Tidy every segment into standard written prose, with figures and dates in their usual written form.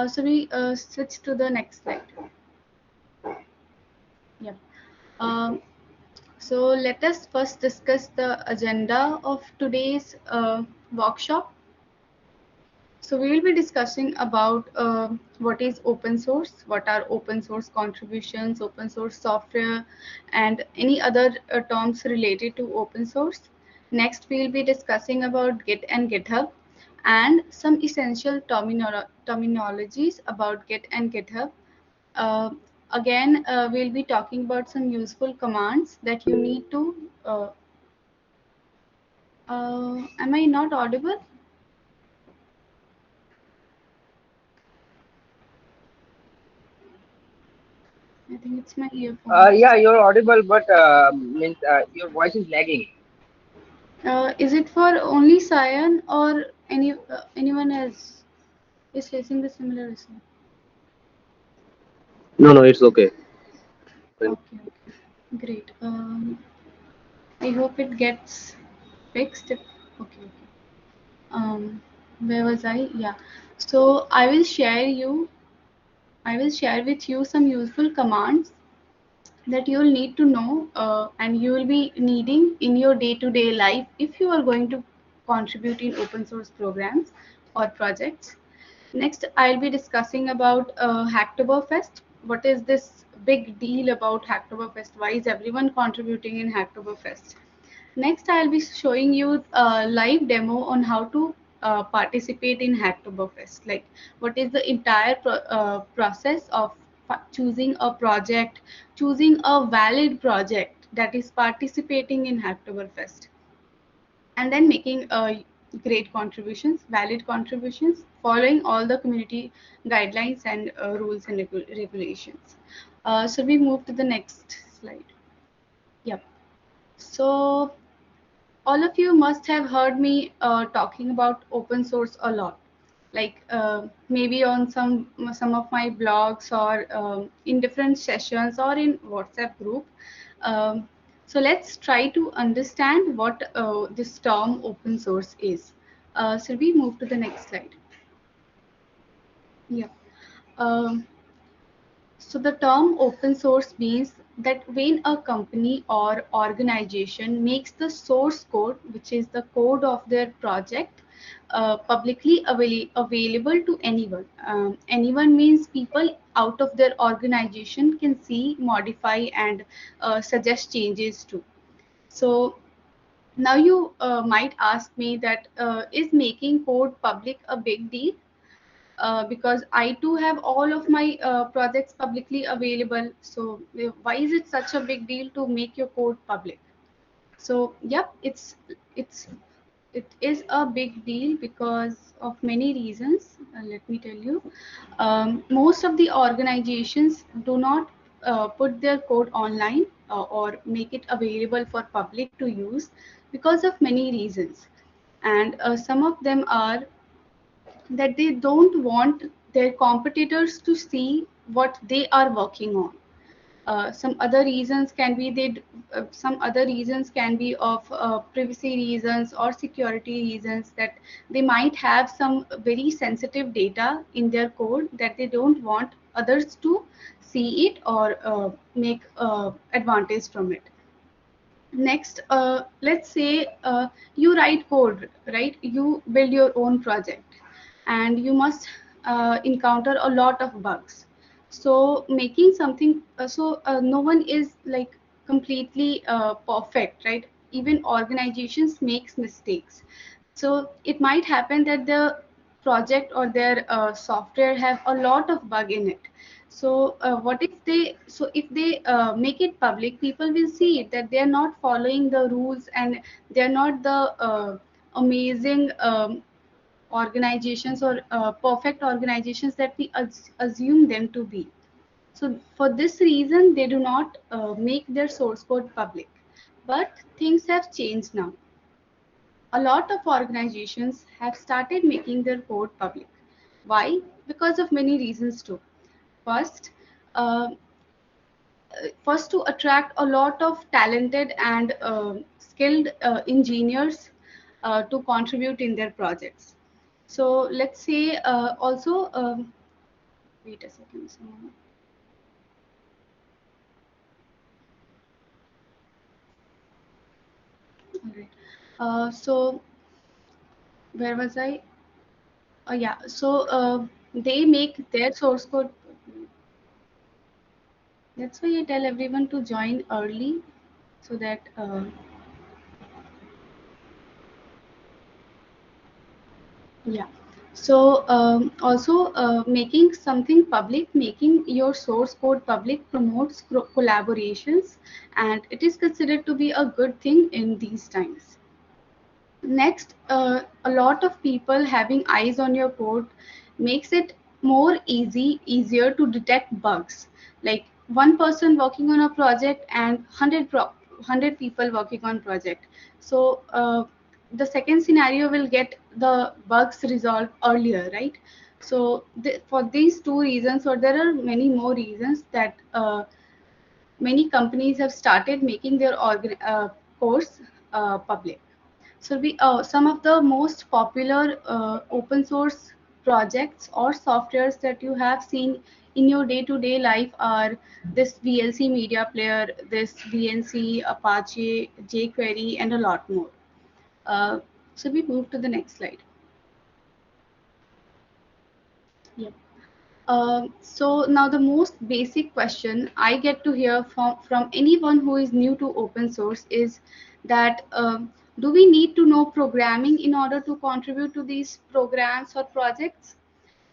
So we switch to the next slide. Yep. Um, so let us first discuss the agenda of today's workshop. So we will be discussing about what is open source, what are open source contributions, open source software, and any other terms related to open source. Next, we will be discussing about Git and GitHub and some essential terminologies about Git and GitHub. Uh, Again, we'll be talking about some useful commands that you need to. Am I not audible? I think it's my earphones. Yeah, you're audible, but means your voice is lagging. Is it for only Cyan or anyone else is facing the similar issue? No, no, it's okay. Okay, okay, great. I hope it gets fixed. Okay, okay. Where was I? Yeah. So I will share with you some useful commands that you will need to know and you will be needing in your day-to-day life if you are going to contribute in open source programs or projects. Next, I'll be discussing about Hacktoberfest. What is this big deal about Hacktoberfest? Why is everyone contributing in Hacktoberfest? Next, I'll be showing you a live demo on how to participate in Hacktoberfest. Like, what is the entire process of choosing a project, choosing a valid project that is participating in Hacktoberfest, and then making great contributions, valid contributions, following all the community guidelines and rules and regulations. So we move to the next slide. Yep. So all of you must have heard me talking about open source a lot, like maybe on some of my blogs or in different sessions or in WhatsApp group. um, so let's try to understand what this term open source is. So we move to the next slide. Yeah. um, So the term open source means that when a company or organization makes the source code, which is the code of their project, publicly available to anyone. Anyone means people out of their organization can see, modify, and suggest changes to. So now you might ask me that is making code public a big deal? Because I too have all of my projects publicly available. So why is it such a big deal to make your code public? So yep, it's it is a big deal because of many reasons. Let me tell you. Most of the organizations do not put their code online or make it available for public to use because of many reasons, and some of them are that they don't want their competitors to see what they are working on. Some other reasons can be some other reasons can be of privacy reasons or security reasons, that they might have some very sensitive data in their code that they don't want others to see it or make advantage from it. Next, let's say you write code, right? You build your own project and you must encounter a lot of bugs. So making something, no one is like completely perfect, right? Even organizations makes mistakes. So it might happen that the project or their software have a lot of bug in it. So what if they, so if they make it public, people will see it that they are not following the rules and they are not the amazing organizations or perfect organizations that we assume them to be. So for this reason they do not make their source code public. But things have changed now. A lot of organizations have started making their code public. Why? Because of many reasons too. First, uh, first to attract a lot of talented and skilled engineers to contribute in their projects. So let's say also Wait a second. All right. So where was I? Yeah. So they make their source code. That's why I tell everyone to join early so that yeah. So also making something public, making your source code public promotes collaborations, and it is considered to be a good thing in these times. Next, a lot of people having eyes on your code makes it easier to detect bugs. Like one person working on a project and 100 people working on project. So the second scenario will get the bugs resolved earlier, right? So for these two reasons, or there are many more reasons that many companies have started making their course public. So some of the most popular open source projects or softwares that you have seen in your day-to-day life are this VLC media player, this VNC, Apache, jQuery, and a lot more. Uh, so we move to the next slide. Yeah. So now the most basic question I get to hear from anyone who is new to open source is that do we need to know programming in order to contribute to these programs or projects?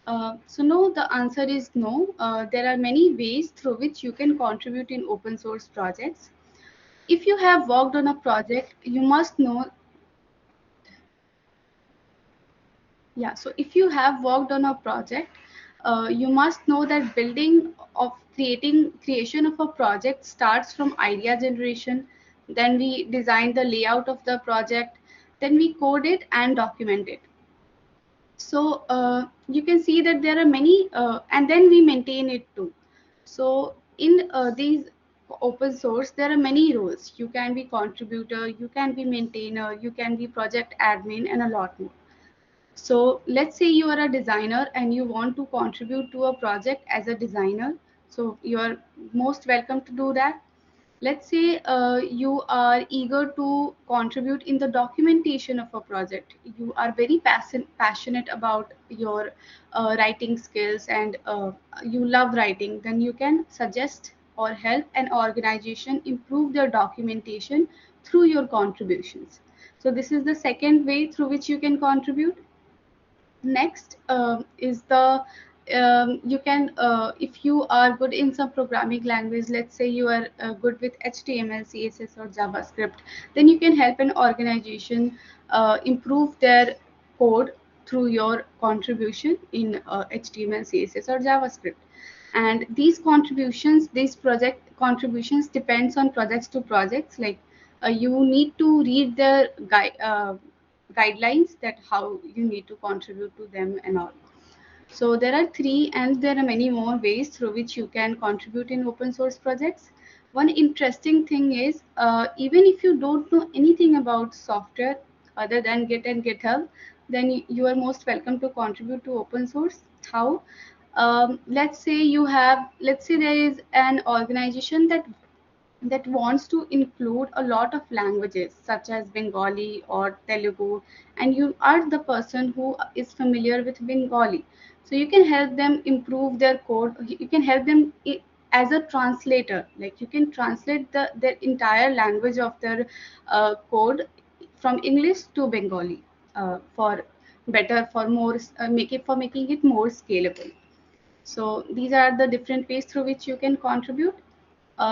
So no, the answer is no. There are many ways through which you can contribute in open source projects. If you have worked on a project, you must know. Yeah, so if you have worked on a project, you must know that creation of a project starts from idea generation, then we design the layout of the project, then we code it and document it. So you can see that there are many, and then we maintain it too. So in these open source, there are many roles. You can be contributor, you can be maintainer, you can be project admin, and a lot more. So let's say you are a designer and you want to contribute to a project as a designer. So you are most welcome to do that. Let's say you are eager to contribute in the documentation of a project. You are very passionate about your writing skills, and you love writing. Then you can suggest or help an organization improve their documentation through your contributions. So this is the second way through which you can contribute. Next is the you can if you are good in some programming language, let's say you are good with HTML, CSS, or JavaScript, then you can help an organization improve their code through your contribution in HTML, CSS, or JavaScript. And these project contributions depends on projects to projects. Like you need to read the guidelines that how you need to contribute to them and all. So there are three, and there are many more ways through which you can contribute in open source projects. One interesting thing is, even if you don't know anything about software other than Git and GitHub, then you are most welcome to contribute to open source. How? Let's say there is an organization that wants to include a lot of languages such as Bengali or Telugu, and you are the person who is familiar with Bengali. So you can help them improve their code. You can help them as a translator. Like you can translate their entire language of their code from English to Bengali for better, for more, making it more scalable. So these are the different ways through which you can contribute.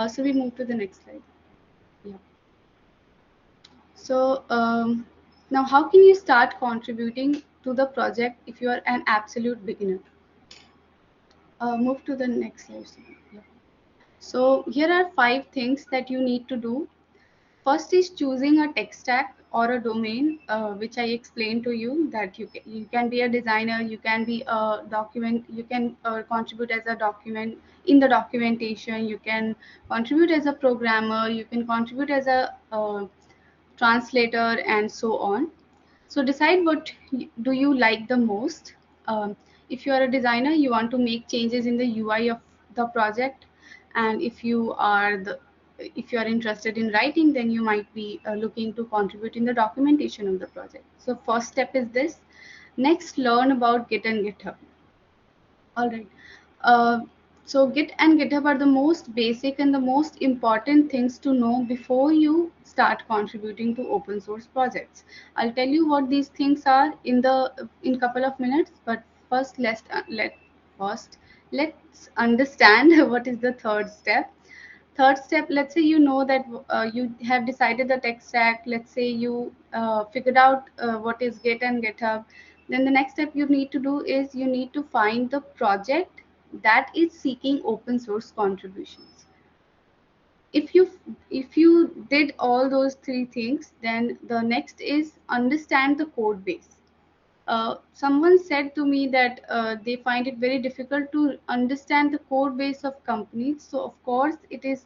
So we move to the next slide. Yeah. So now, how can you start contributing to the project if you are an absolute beginner? Move to the next slide. Yeah. So here are 5 things that you need to do. First is choosing a tech stack or a domain, which I explained to you that you can be a designer, you can be a document, you can contribute as a document in the documentation, you can contribute as a programmer, you can contribute as a translator, and so on. So decide what do you like the most. Um, if you are a designer, you want to make changes in the UI of the project, and if you are interested in writing, then you might be looking to contribute in the documentation of the project. So first step is this. Next, learn about Git and GitHub. All right. Uh, so Git and GitHub are the most basic and the most important things to know before you start contributing to open source projects. I'll tell you what these things are in couple of minutes, but first let's understand what is the third step. Third step, let's say you know that you have decided the tech stack. Let's say you figured out what is Git and GitHub. Then the next step you need to do is you need to find the project that is seeking open source contributions. If you did all those three things, then the next is understand the code base. Someone said to me that they find it very difficult to understand the code base of companies. So of course it is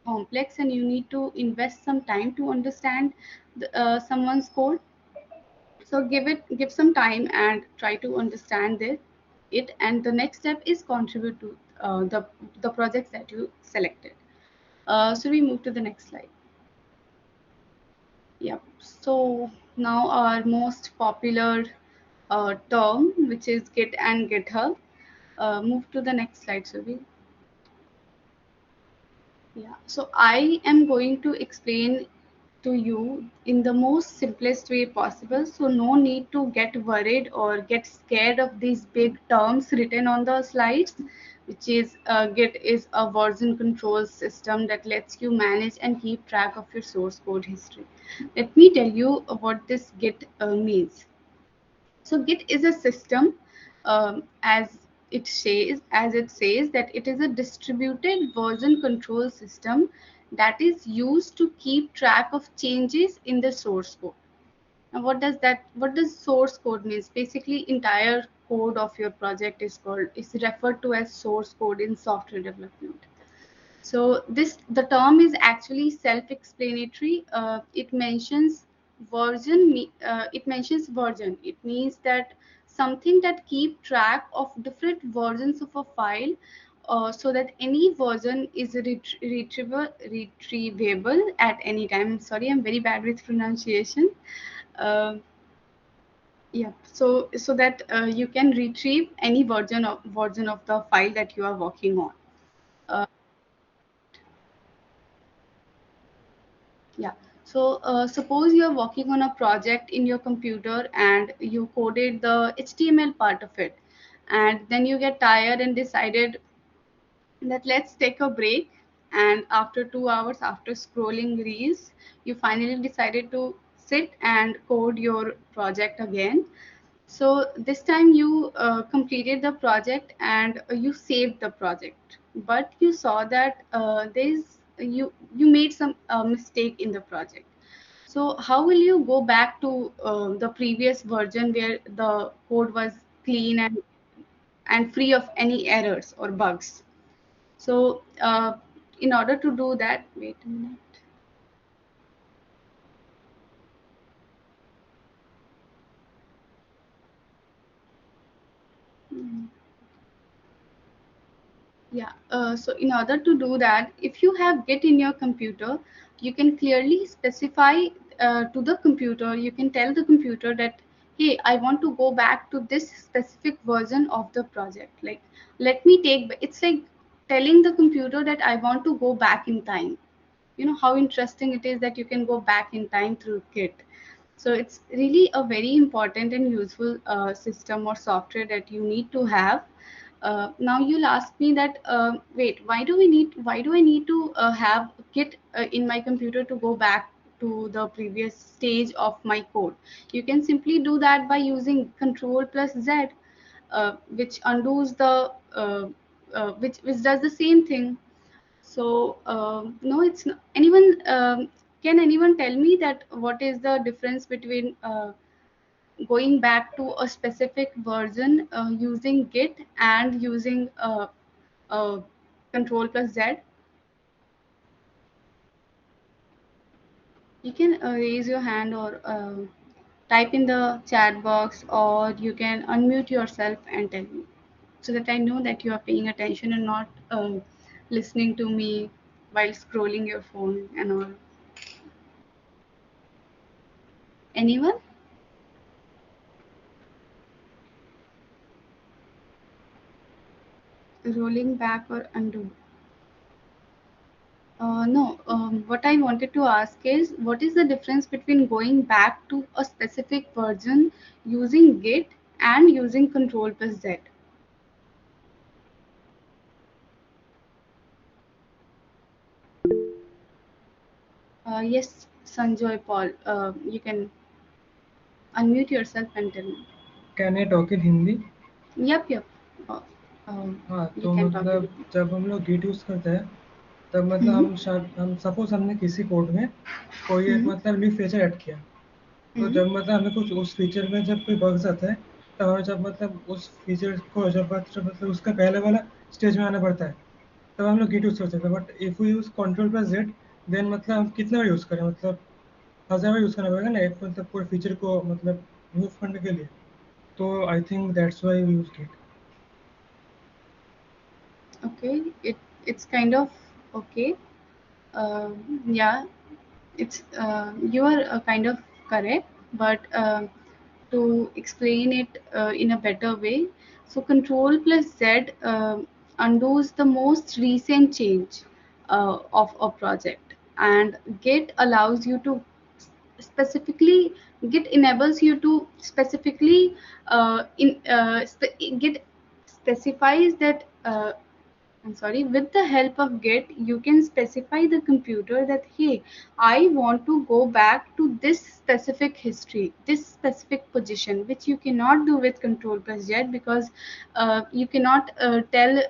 complex, and you need to invest some time to understand someone's code. So give some time and try to understand it, and the next step is contribute to the projects that you selected. So we move to the next slide. Yep. So now our most popular term, which is Git and GitHub. Move to the next slide, Suvi. Yeah. So I am going to explain to you in the most simplest way possible. So no need to get worried or get scared of these big terms written on the slides, which is Git is a version control system that lets you manage and keep track of your source code history. Let me tell you what this Git means. So Git is a system, as it says that it is a distributed version control system that is used to keep track of changes in the source code. Now, what does source code means? Basically, entire code of your project is referred to as source code in software development. So the term is actually self-explanatory. It mentions version. It means that something that keep track of different versions of a file, so that any version is retrievable at any time. I'm sorry, I'm very bad with pronunciation. Uh, yeah, so that you can retrieve any version of the file that you are working on. Uh, Yeah. So suppose you're working on a project in your computer and you coded the HTML part of it, and then you get tired and decided that let's take a break. And after 2 hours, after scrolling reels, you finally decided to sit and code your project again. So this time you completed the project and you saved the project, but you saw that you made some mistake in the project. So how will you go back to the previous version where the code was clean and free of any errors or bugs? So in order to do that, wait a minute. Hmm. Yeah, so in order to do that, if you have Git in your computer, you can clearly specify to the computer, you can tell the computer that, hey, I want to go back to this specific version of the project. Like, it's like telling the computer that I want to go back in time. You know how interesting it is that you can go back in time through Git. So it's really a very important and useful system or software that you need to have. Now you'll ask me that, wait, why do I need to have Git in my computer to go back to the previous stage of my code? You can simply do that by using Control plus Z, which undoes which does the same thing. So no, it's not, anyone. Can anyone tell me that what is the difference between going back to a specific version using Git and using uh, Control plus Z? You can raise your hand or type in the chat box, or you can unmute yourself and tell me, so that I know that you are paying attention and not listening to me while scrolling your phone and all. Anyone? Rolling back or undo? No, what I wanted to ask is, what is the difference between going back to a specific version using Git and using Control plus Z? Yes, Sanjoy Paul, you can unmute yourself and tell me. Can I talk in Hindi? Yep, yep. Uh, हाँ, you तो can talk in. मतलब जब हम लोग Git use करते हैं तब मतलब Hmm. हम सपोज हमने किसी कोड में कोई एक Hmm. मतलब न्यू फीचर ऐड किया, तो Hmm. जब मतलब हमें कुछ उस फीचर में जब कोई बग्स आता है, तब हमें जब मतलब उस फीचर को जब मतलब उसका पहले वाला स्टेज में आना पड़ता है, तब हम लोग गिट यूज़ कर सकते हैं। But if you use control plus Z, then मतलब हम कितना बार यूज़ करें, मतलब 1000 बार यूज़ करना पड़ेगा ना एक मतलब पूरे फीचर को मतलब मूव करने के लिए। तो I think that's why we use Git. Okay, it's kind of okay. Yeah, it's you are kind of correct, but to explain it in a better way, so Control plus Z undoes the most recent change of a project, and Git allows you to specifically Git enables you to specifically Git specifies that I'm sorry, with the help of Git, you can specify the computer that, hey, I want to go back to this specific history, this specific position, which you cannot do with Control plus Z, because you cannot tell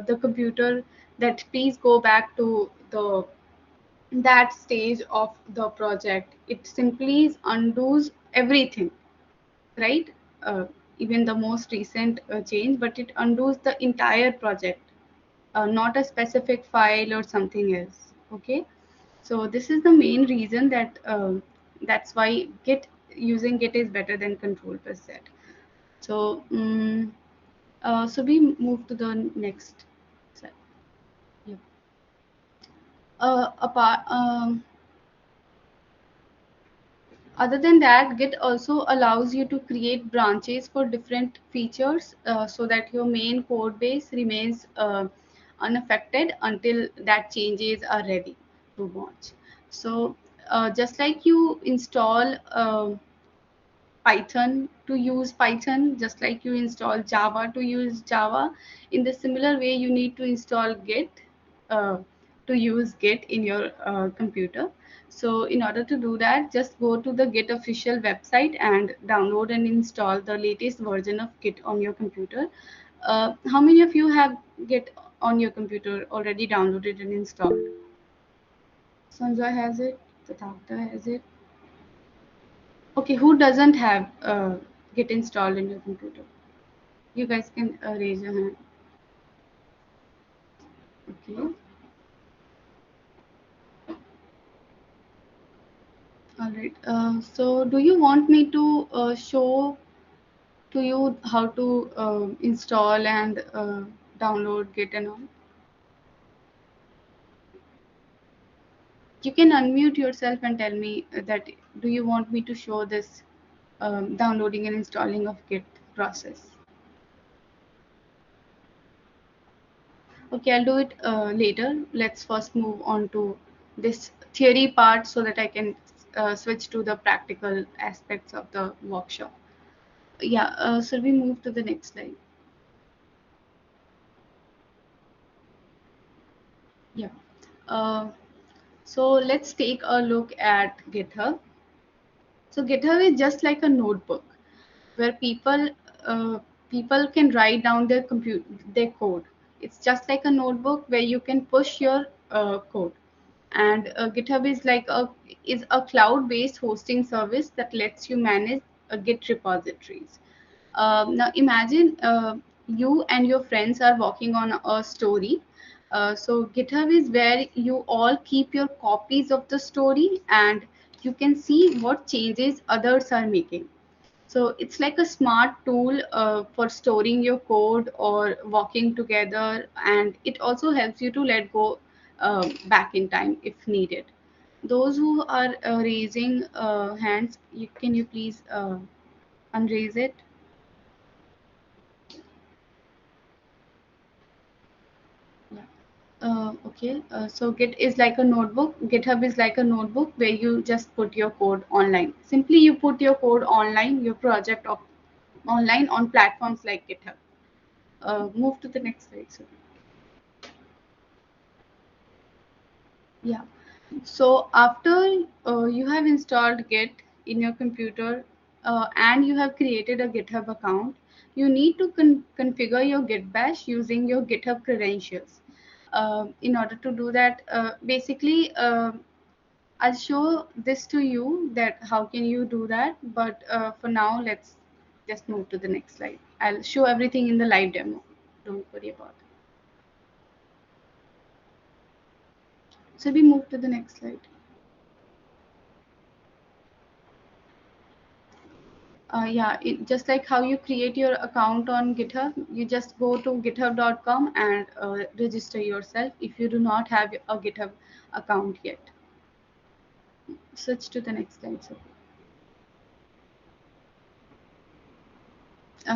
the computer that please go back to the that stage of the project. It simply undoes everything, right? Even the most recent change, but it undoes the entire project, not a specific file or something else. Okay, so this is the main reason that that's why Git using Git is better than Control plus Z. So so we move to the next set. Yep. Apart Other than that, Git also allows you to create branches for different features, so that your main code base remains unaffected until that changes are ready to launch. So just like you install Python to use Python, just like you install Java to use Java, in the similar way, you need to install Git uh, to use Git in your computer. So, in order to do that, just go to the Git official website and download and install the latest version of Git on your computer. How many of you have Git on your computer already downloaded and installed? Sanjay has it, Tathagata has it. Okay, who doesn't have Git installed in your computer? You guys can raise your hand. Okay, all right. So, do you want me to show to you how to install and download Git and all? You can unmute yourself and tell me that do you want me to show this downloading and installing of Git process? Okay, I'll do it later. Let's first move on to this theory part so that I can switch to the practical aspects of the workshop. Yeah, so we move to the next slide. Yeah. Uh, so let's take a look at GitHub. So GitHub is just like a notebook where uh, people can write down their code. It's just like a notebook where you can push your code. And GitHub is a cloud-based hosting service that lets you manage Git repositories. Now imagine you and your friends are working on a story. So GitHub is where you all keep your copies of the story, and you can see what changes others are making. So it's like a smart tool for storing your code or walking together, and it also helps you to let go back in time if needed. Those who are raising hands, can you please unraise it? Yeah. Okay, so Git is like a notebook. GitHub is like a notebook where you just put your code online. Simply, you put your code online, your project online on platforms like GitHub. Move to the next slide. Sorry. Yeah. So after you have installed Git in your computer and you have created a GitHub account, you need to configure your Git bash using your GitHub credentials. In order to do that, basically, I'll show this to you that how can you do that. But for now, let's just move to the next slide. I'll show everything in the live demo. Don't worry about it. So we move to the next slide. Yeah, just like how you create your account on GitHub, you just go to github.com and register yourself if you do not have a GitHub account yet. Switch to the next slide. So,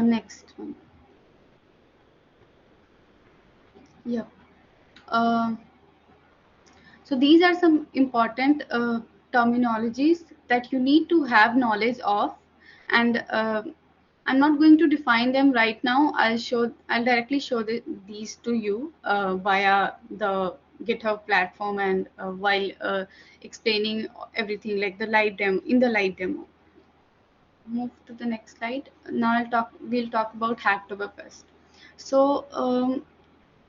next one. Yeah. Uh, so these are some important terminologies that you need to have knowledge of, and I'm not going to define them right now. I'll directly show these to you via the GitHub platform and while explaining everything like the live demo in the live demo. Move to the next slide. Now we'll talk about Hacktoberfest. So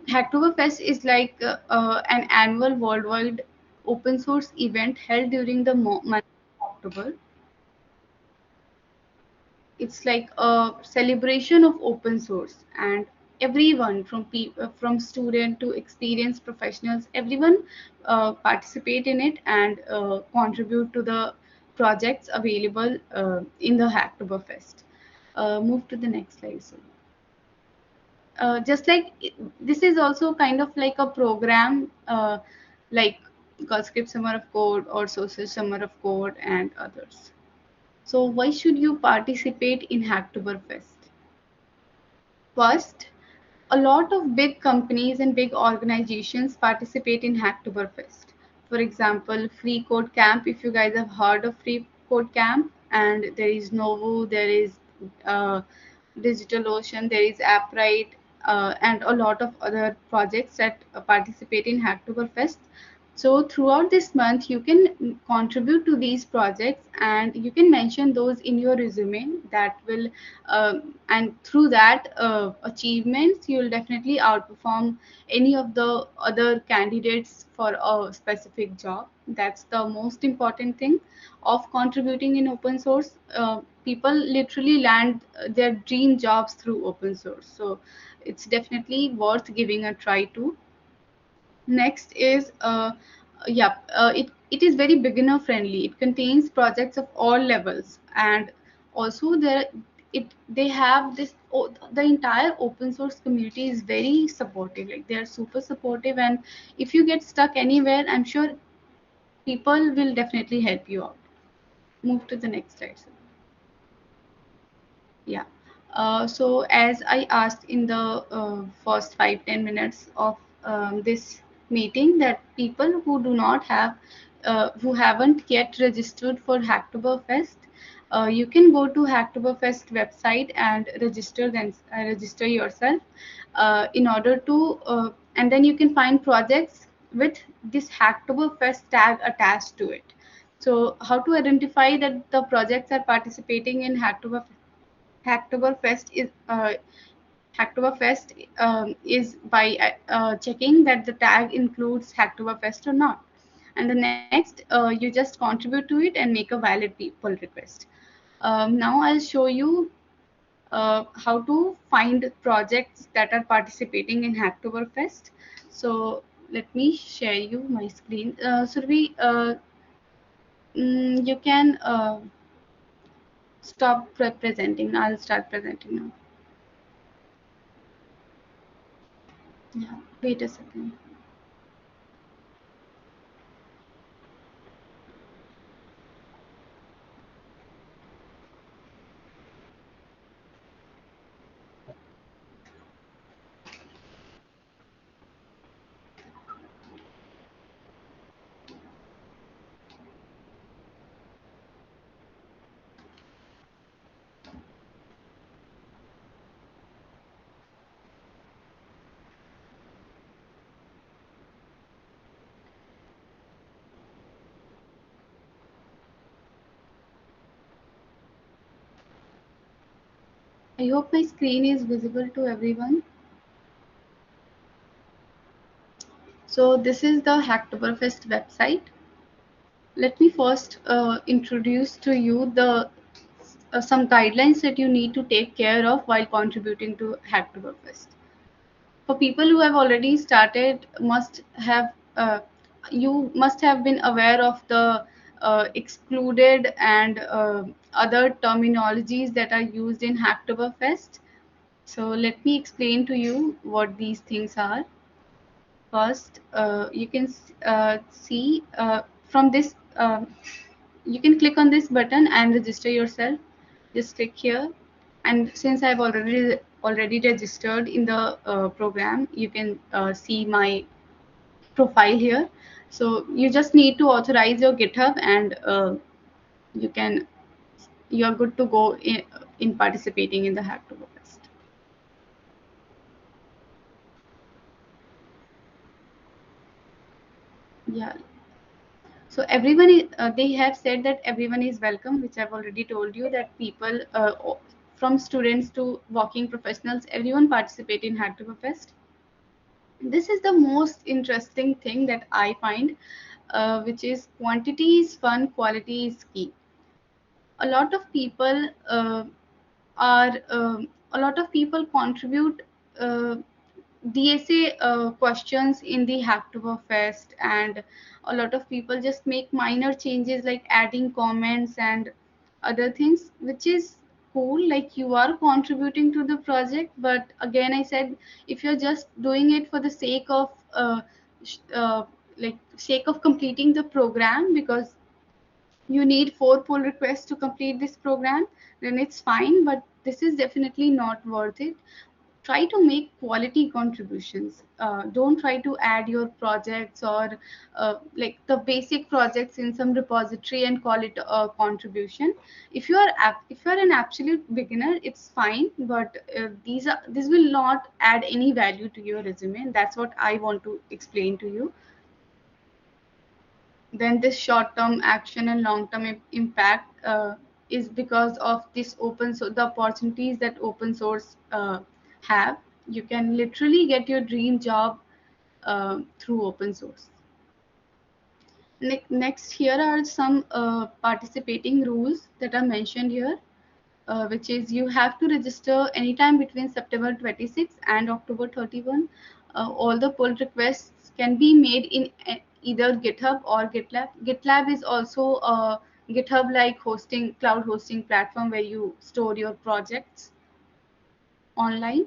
Hacktoberfest is like an annual worldwide open source event held during the month of October. It's like a celebration of open source, and everyone from student to experienced professionals, everyone participate in it and contribute to the projects available in the Hacktoberfest. Move to the next slide. So, just like this is also kind of like a program like Script Summer of Code or Social Summer of Code and others. So why should you participate in Hacktoberfest? First, a lot of big companies and big organizations participate in Hacktoberfest. For example, Free Code Camp, if you guys have heard of Free Code Camp, and there is Novo, there is uh, DigitalOcean, there is AppWrite, and a lot of other projects that participate in Hacktoberfest. So throughout this month, you can contribute to these projects and you can mention those in your resume. That will, and through that achievements, you will definitely outperform any of the other candidates for a specific job. That's the most important thing of contributing in open source. People literally land their dream jobs through open source. So it's definitely worth giving a try to. Next is yeah, it is very beginner friendly. It contains projects of all levels, and also they have this the entire open source community is very supportive. Like they are super supportive, and if you get stuck anywhere, I'm sure people will definitely help you out. Move to the next slide. Sir. Yeah. So as I asked in the first 5-10 minutes of this meeting, that people who do not have, who haven't yet registered for Hacktoberfest, you can go to Hacktoberfest website and register yourself in order to, and then you can find projects with this Hacktoberfest tag attached to it. So how to identify that the projects are participating in Hacktoberfest is by checking that the tag includes Hacktoberfest or not. And the next, you just contribute to it and make a valid pull request. Now I'll show you how to find projects that are participating in Hacktoberfest. So let me share you my screen. You can Stop presenting. I'll start presenting now. Yeah, wait a second. I hope my screen is visible to everyone. So this is the Hacktoberfest website. Let me first introduce to you the some guidelines that you need to take care of while contributing to Hacktoberfest. For people who have already started, you must have been aware of the excluded and other terminologies that are used in Hacktoberfest. So let me explain to you what these things are. First, you can see from this. You can click on this button and register yourself. Just click here, and since I've already registered in the program, you can see my profile here. So you just need to authorize your GitHub, and you're good to go in participating in the Hacktoberfest. Yeah. So everyone they have said that everyone is welcome, which I've already told you, that people from students to working professionals, everyone participate in Hacktoberfest. This is the most interesting thing that I find, which is quantity is fun, quality is key. A lot of people are a lot of people contribute DSA questions in the Hacktoberfest, and a lot of people just make minor changes like adding comments and other things, which is cool. Like, you are contributing to the project, but again, I said, if you're just doing it for the sake of sake of completing the program, because you need 4 pull requests to complete this program, then it's fine, but this is definitely not worth it. Try to make quality contributions. Don't try to add your projects or like the basic projects in some repository and call it a contribution. If you are an absolute beginner, it's fine, but these will not add any value to your resume, and that's what I want to explain to you. Then this short-term action and long-term impact is because of this open source, the opportunities that open source have. You can literally get your dream job through open source. Next, here are some participating rules that are mentioned here, which is you have to register anytime between September 26 and October 31. All the pull requests can be made in either GitHub or GitLab. GitLab is also a GitHub-like cloud hosting platform where you store your projects online.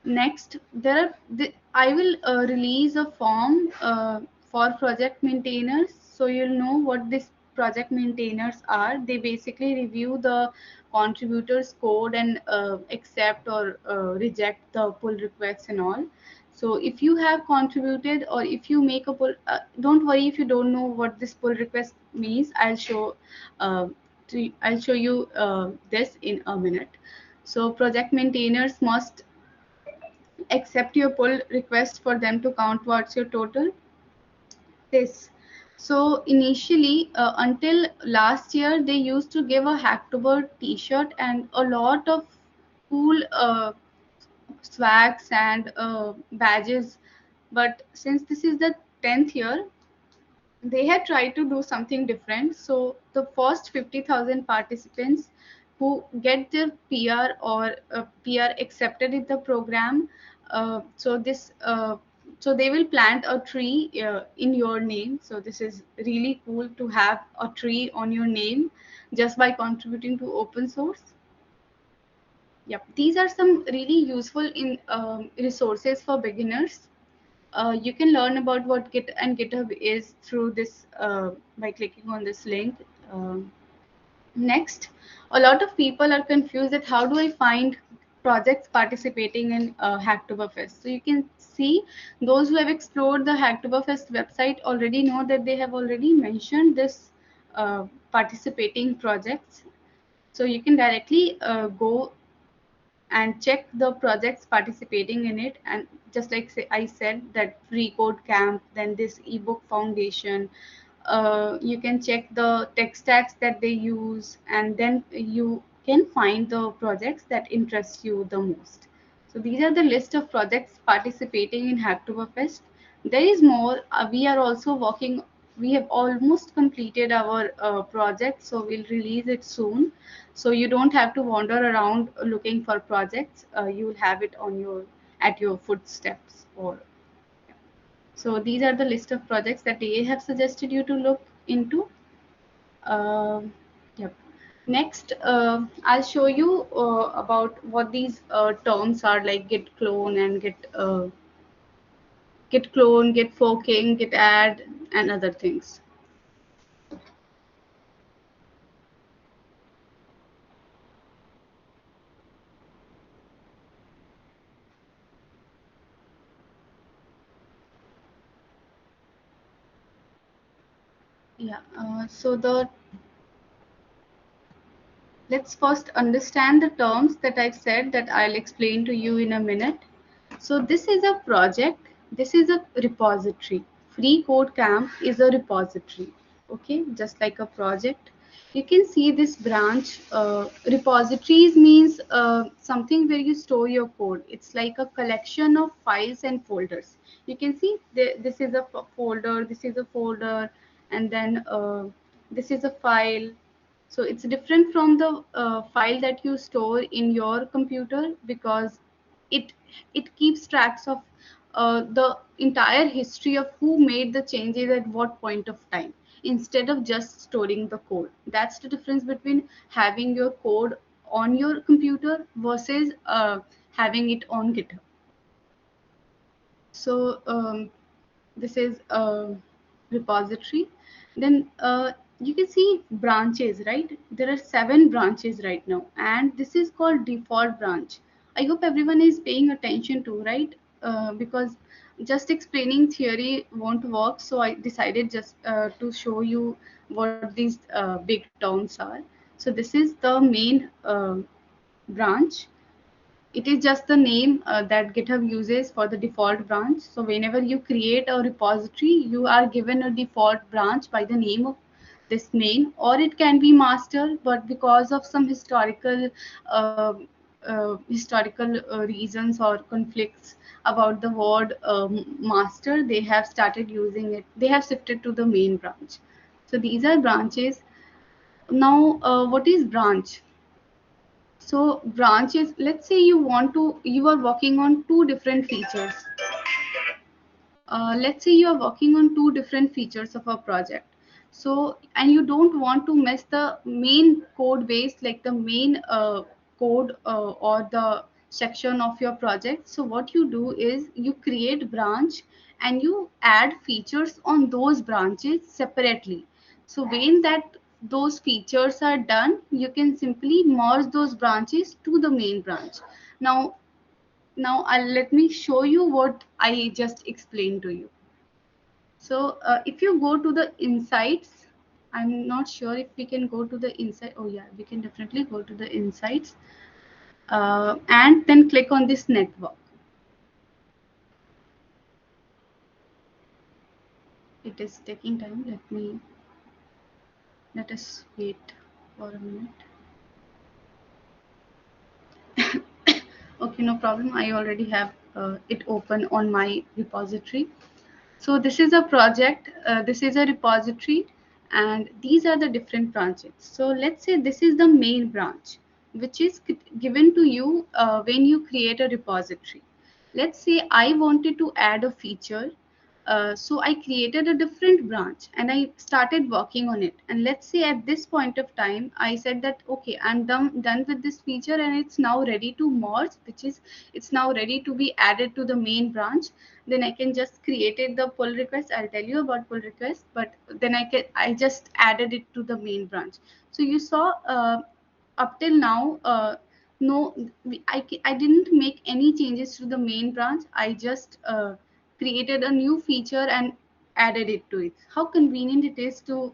Next, I will release a form for project maintainers, so you'll know what these project maintainers are. They basically review the contributors' code and accept or reject the pull requests and all. So if you have contributed, or if you make a pull, don't worry if you don't know what this pull request means. Uh, I'll show you this in a minute. So project maintainers must accept your pull request for them to count towards your total. This. So initially, until last year, they used to give a Hacktober T-shirt and a lot of cool swags and badges. But since this is the 10th year, they had tried to do something different. So the first 50,000 participants who get their PR or PR accepted in the program, so this So they will plant a tree in your name. So this is really cool to have a tree on your name just by contributing to open source. Yep, these are some really useful in resources for beginners. You can learn about what Git and GitHub is through this by clicking on this link. Next, a lot of people are confused that how do I find projects participating in Hacktoberfest. So you can see those who have explored the Hacktoberfest website already know that they have already mentioned this participating projects. So you can directly go and check the projects participating in it, and just like I said, that free code camp, then this ebook foundation, you can check the tech stacks that they use, and then you can find the projects that interest you the most. So these are the list of projects participating in Hacktoberfest. There is more. We are also working. We have almost completed our project, so we'll release it soon. So you don't have to wander around looking for projects. You will have it on your at your footsteps. Or so these are the list of projects that they have suggested you to look into. Yep. Next, I'll show you about what these terms are, like git clone and git clone, git forking, git add, and other things. Yeah. Let's first understand the terms that I've said that I'll explain to you in a minute. So this is a project, this is a repository. Free Code Camp is a repository, okay, just like a project. You can see this branch. Repositories means something where you store your code. It's like a collection of files and folders. You can see this is a folder, this is a folder, and then this is a file. So it's different from the file that you store in your computer, because it it keeps tracks of the entire history of who made the changes at what point of time, instead of just storing the code. That's the difference between having your code on your computer versus having it on GitHub. So this is a repository. Then you can see branches, right? There are 7 branches right now, and this is called default branch. I hope everyone is paying attention to, right? Because just explaining theory won't work, so I decided just to show you what these big terms are. So this is the main branch. It is just the name that GitHub uses for the default branch. So whenever you create a repository, you are given a default branch by the name of this name, or it can be master, but because of some historical reasons or conflicts about the word master, they have started using it. They have shifted to the main branch. So these are branches. Now, what is branch? So branches, let's say you are working on 2 different features. Let's say you are working on 2 different features of a project. So, and you don't want to mess the main code base, like the main code or the section of your project. So what you do is you create branch and you add features on those branches separately. So when that those features are done, you can simply merge those branches to the main branch. Now let me show you what I just explained to you. So if you go to the insights, I'm not sure if we can go to the insight. Oh yeah, we can definitely go to the insights and then click on this network. It is taking time. Let us wait for a minute. Okay, no problem. I already have it open on my repository. So this is a project, this is a repository, and these are the different branches. So let's say this is the main branch, which is given to you when you create a repository. let's say I wanted to add a feature. So I created a different branch and I started working on it. And let's say at this point of time, I said that, okay, I'm done with this feature and it's now ready to merge, which is it's now ready to be added to the main branch. Then I can just create the pull request. I'll tell you about pull request, but then I just added it to the main branch. So you saw up till now, no, I didn't make any changes to the main branch. I just created a new feature and added it to it. How convenient it is to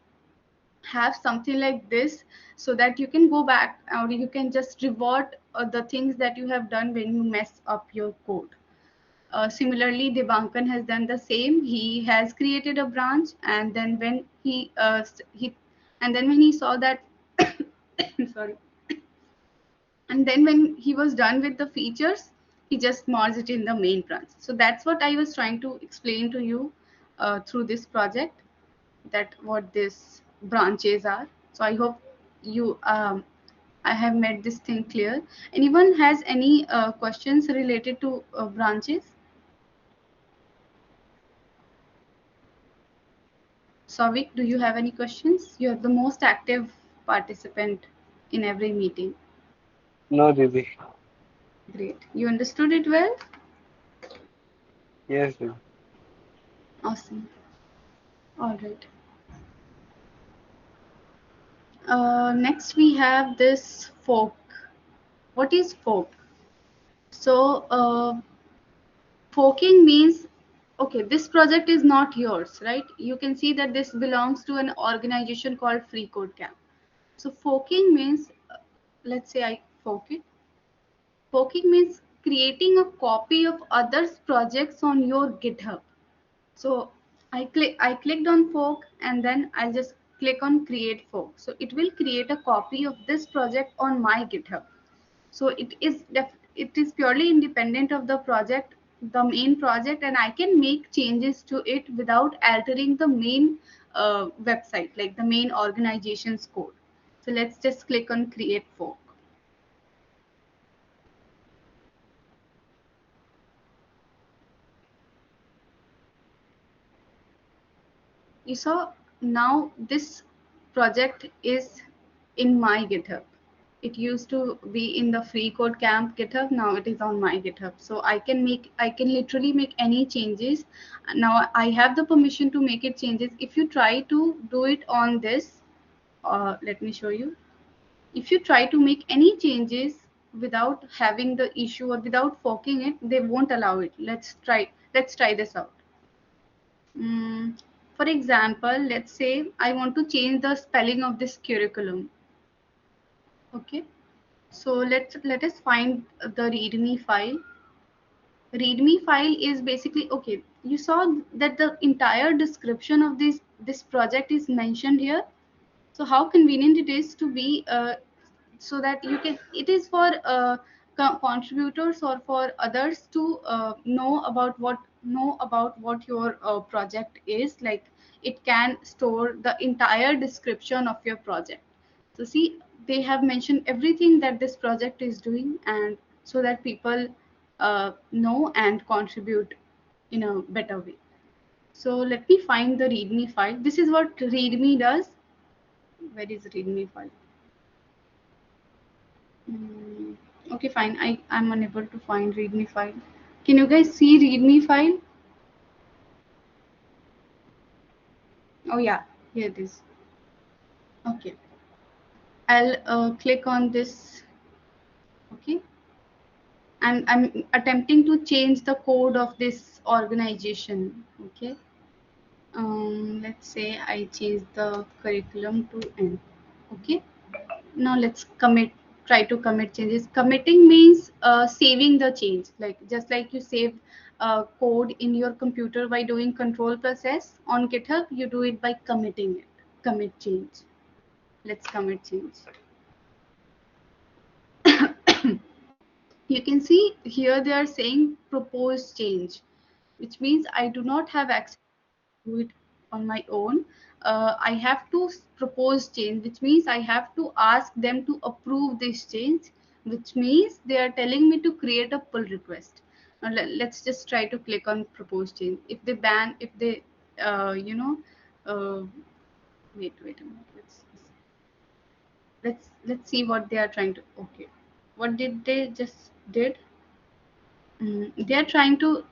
have something like this, so that you can go back or you can just revert the things that you have done when you mess up your code. Similarly, Devankan has done the same. He has created a branch, and then when he saw that, sorry, and then when he was done with the features, he just merged it in the main branch. So that's what I was trying to explain to you through this project, that what these branches are. So I hope you I have made this thing clear. Anyone has any questions related to branches? Savik, do you have any questions? You're the most active participant in every meeting. No, Didi. Great. You understood it well? Yes, Didi. Awesome. All right. Next we have this fork. What is fork? So forking means, okay, this project is not yours, right? You can see that this belongs to an organization called Free Code Camp. So forking means, let's say I fork it. Forking means creating a copy of others' projects on your GitHub. So I clicked on fork and then I'll just click on create fork. So it will create a copy of this project on my GitHub. So it is purely independent of the project, the main project, and I can make changes to it without altering the main website, like the main organization's code. So let's just click on create fork. You saw, now this project is in my GitHub. It used to be in the free code camp GitHub. Now it is on my GitHub. So I can literally make any changes. Now I have the permission to make it changes. If you try to do it on this, let me show you. If you try to make any changes without having the issue or without forking it, they won't allow it. Let's try this out. Mm, for example, let's say I want to change the spelling of this curriculum. Okay, so let us find the README file. README file is basically, okay, you saw that the entire description of this project is mentioned here. So how convenient it is to be so that you can, it is for contributors or for others to know about what your project is like. It can store the entire description of your project. So see, they have mentioned everything that this project is doing, and so that people know and contribute in a better way. So let me find the README file. This is what README does. Where is README file? Okay, fine. I'm unable to find README file. Can you guys see README file? Oh yeah, here it is. Okay, I'll click on this. Okay, I'm attempting to change the code of this organization. Okay, let's say I change the curriculum to N. Okay, now let's try to commit changes. Committing means saving the change, like just like you save code in your computer by doing control+S. On GitHub you do it by committing it. Commit change. Let's commit change. You can see here they are saying propose change, which means I do not have access to do it on my own. I have to propose change, which means I have to ask them to approve this change, which means they are telling me to create a pull request. Let's just try to click on propose change. If they ban, if they, you know, wait a minute. Let's see what they are trying to. Okay, what did they just did? They are trying to.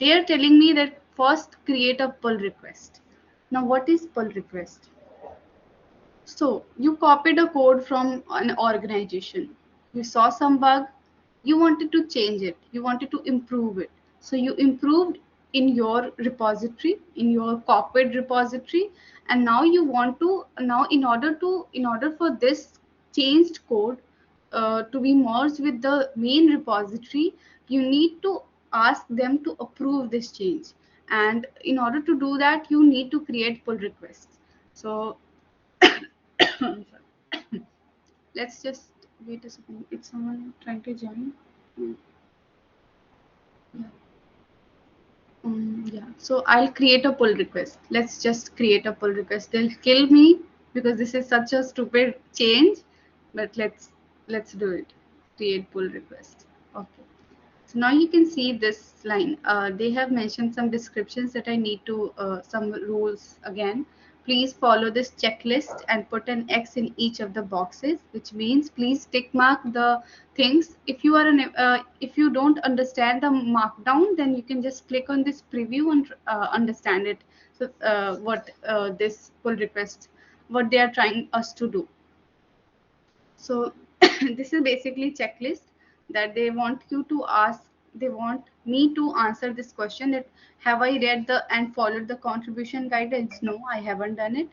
They are telling me that first create a pull request. Now, what is pull request? So you copied a code from an organization. You saw some bug, you wanted to change it, you wanted to improve it. So you improved in your repository, in your copied repository, and now you want to now in order for this changed code to be merged with the main repository, you need to ask them to approve this change. And in order to do that, you need to create pull requests. So let's just wait a second. It's someone trying to join. Mm, Yeah. Yeah. So I'll create a pull request. Let's just create a pull request. They'll kill me because this is such a stupid change. But let's do it. Create pull request. Okay. So now you can see this line. They have mentioned some descriptions that I need to, some rules again. Please follow this checklist and put an X in each of the boxes, which means please tick mark the things. If you don't understand the markdown, then you can just click on this preview and understand it. So what this pull request, what they are trying us to do. So this is basically checklist that they want you to ask. They want me to answer this question that have I read the and followed the contribution guidance? No, I haven't done it.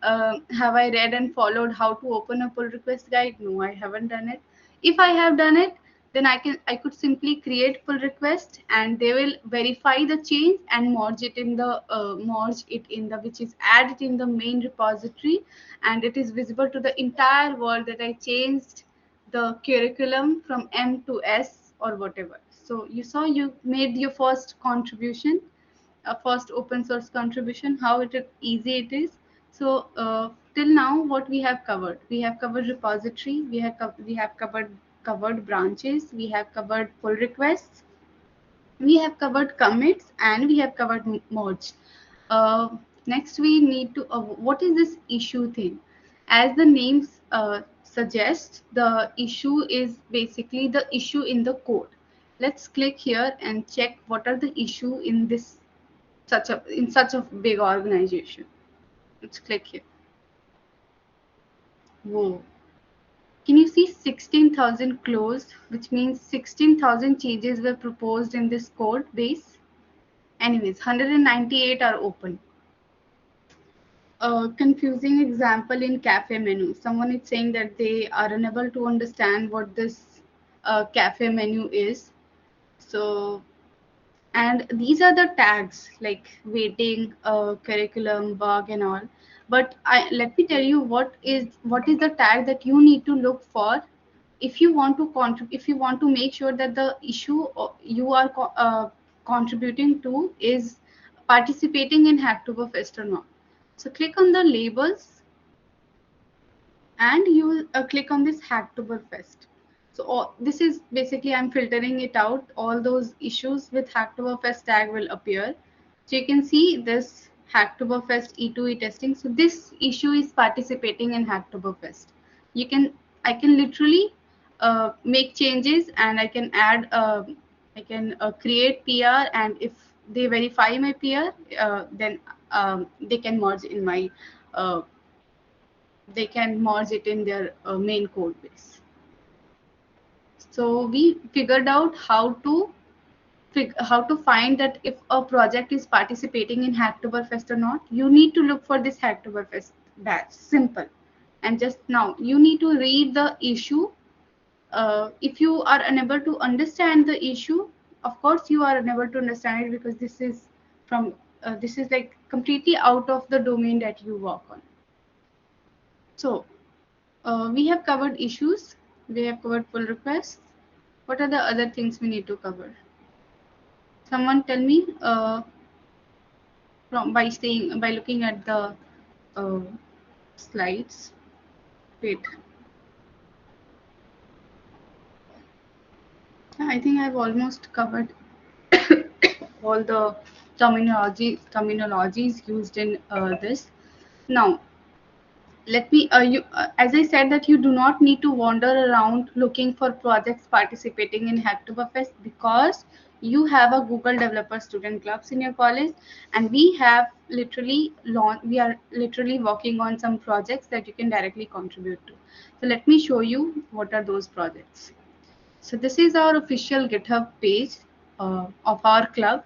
Have I read and followed how to open a pull request guide? No, I haven't done it. If I have done it, then I could simply create pull request and they will verify the change and merge it in the which is added in the main repository, and it is visible to the entire world that I changed the curriculum from M to S or whatever. So you saw you made your first contribution, a first open source contribution, how easy it is. So till now, what we have covered repository, we have covered branches, we have covered pull requests, we have covered commits, and we have covered merge. uh, Next we need to what is this issue thing? As the names suggest, the issue is basically the issue in the code. Let's click here and check what are the issue in this such a big organization. Let's click here. Whoa, can you see 16,000 closed, which means 16,000 changes were proposed in this code base. Anyways, 198 are open. A confusing example in cafe menu. Someone is saying that they are unable to understand what this cafe menu is. So, and these are the tags like waiting, curriculum, bug, and all. But let me tell you what is the tag that you need to look for if you want to if you want to make sure that the issue you are contributing to is participating in Hacktoberfest or not. So click on the labels and you will click on this Hacktoberfest. So this is basically I'm filtering it out. All those issues with Hacktoberfest tag will appear. So you can see this Hacktoberfest E2E testing. So this issue is participating in Hacktoberfest. You can I can literally make changes and I can add I can create PR, and if they verify my PR, then they can merge in my uh, they can merge it in their main code base. So we figured out how to find that if a project is participating in Hacktoberfest or not. You need to look for this Hacktoberfest badge. Simple. And just now you need to read the issue. If you are unable to understand the issue, of course you are unable to understand it because this is like completely out of the domain that you work on. So we have covered issues, we have covered pull requests. What are the other things we need to cover? Someone tell me from by looking at the uh, slides. Wait. I think I've almost covered all the terminologies used in this. Now, let me you as I said that you do not need to wander around looking for projects participating in Hacktoberfest because you have a Google Developer Student Clubs in your college, and we are literally working on some projects that you can directly contribute to. So let me show you what are those projects. So this is our official GitHub page of our club.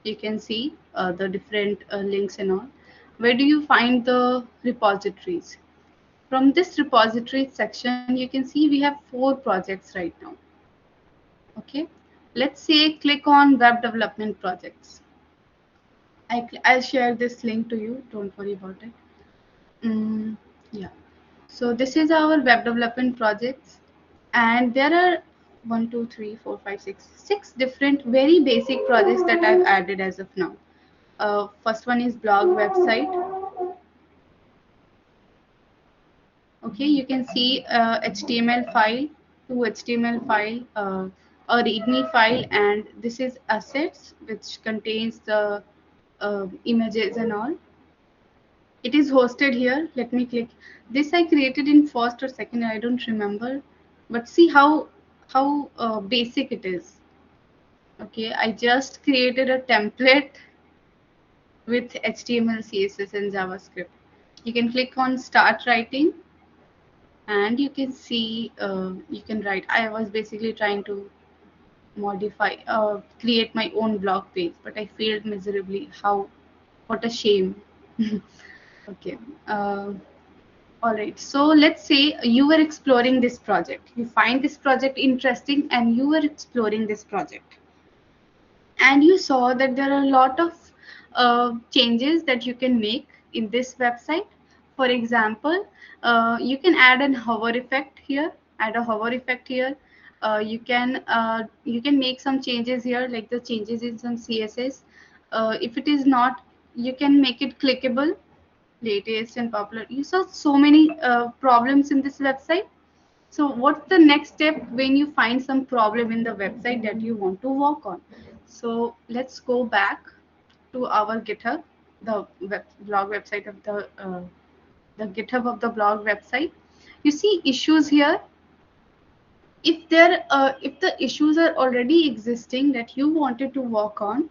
You can see the different links and all. Where do you find the repositories? From this repository section, you can see we have 4 projects right now. Okay, let's say click on web development projects. I'll share this link to you. Don't worry about it. Yeah. So this is our web development projects, and there are 6 different very basic projects that I've added as of now. First one is blog website. Okay, you can see HTML file, two HTML file, a README file, and this is assets which contains the images and all. It is hosted here. Let me click. This I created in first or second, I don't remember, but see how basic it is. Okay, I just created a template with HTML, CSS, and JavaScript. You can click on start writing, and you can see you can write. I was basically trying to create my own blog page, but I failed miserably. What a shame. Okay. uh, all right, so let's say you were exploring this project, you find this project interesting, and you were exploring this project, and you saw that there are a lot of changes that you can make in this website. For example, you can add an hover effect here, add a hover effect here. You can make some changes here, like the changes in some CSS. If it is not, you can make it clickable, latest and popular. You saw so many problems in this website. So what's the next step when you find some problem in the website that you want to work on? So let's go back to our GitHub, the blog website of the GitHub of the blog website. You see issues here. If the issues are already existing that you wanted to work on,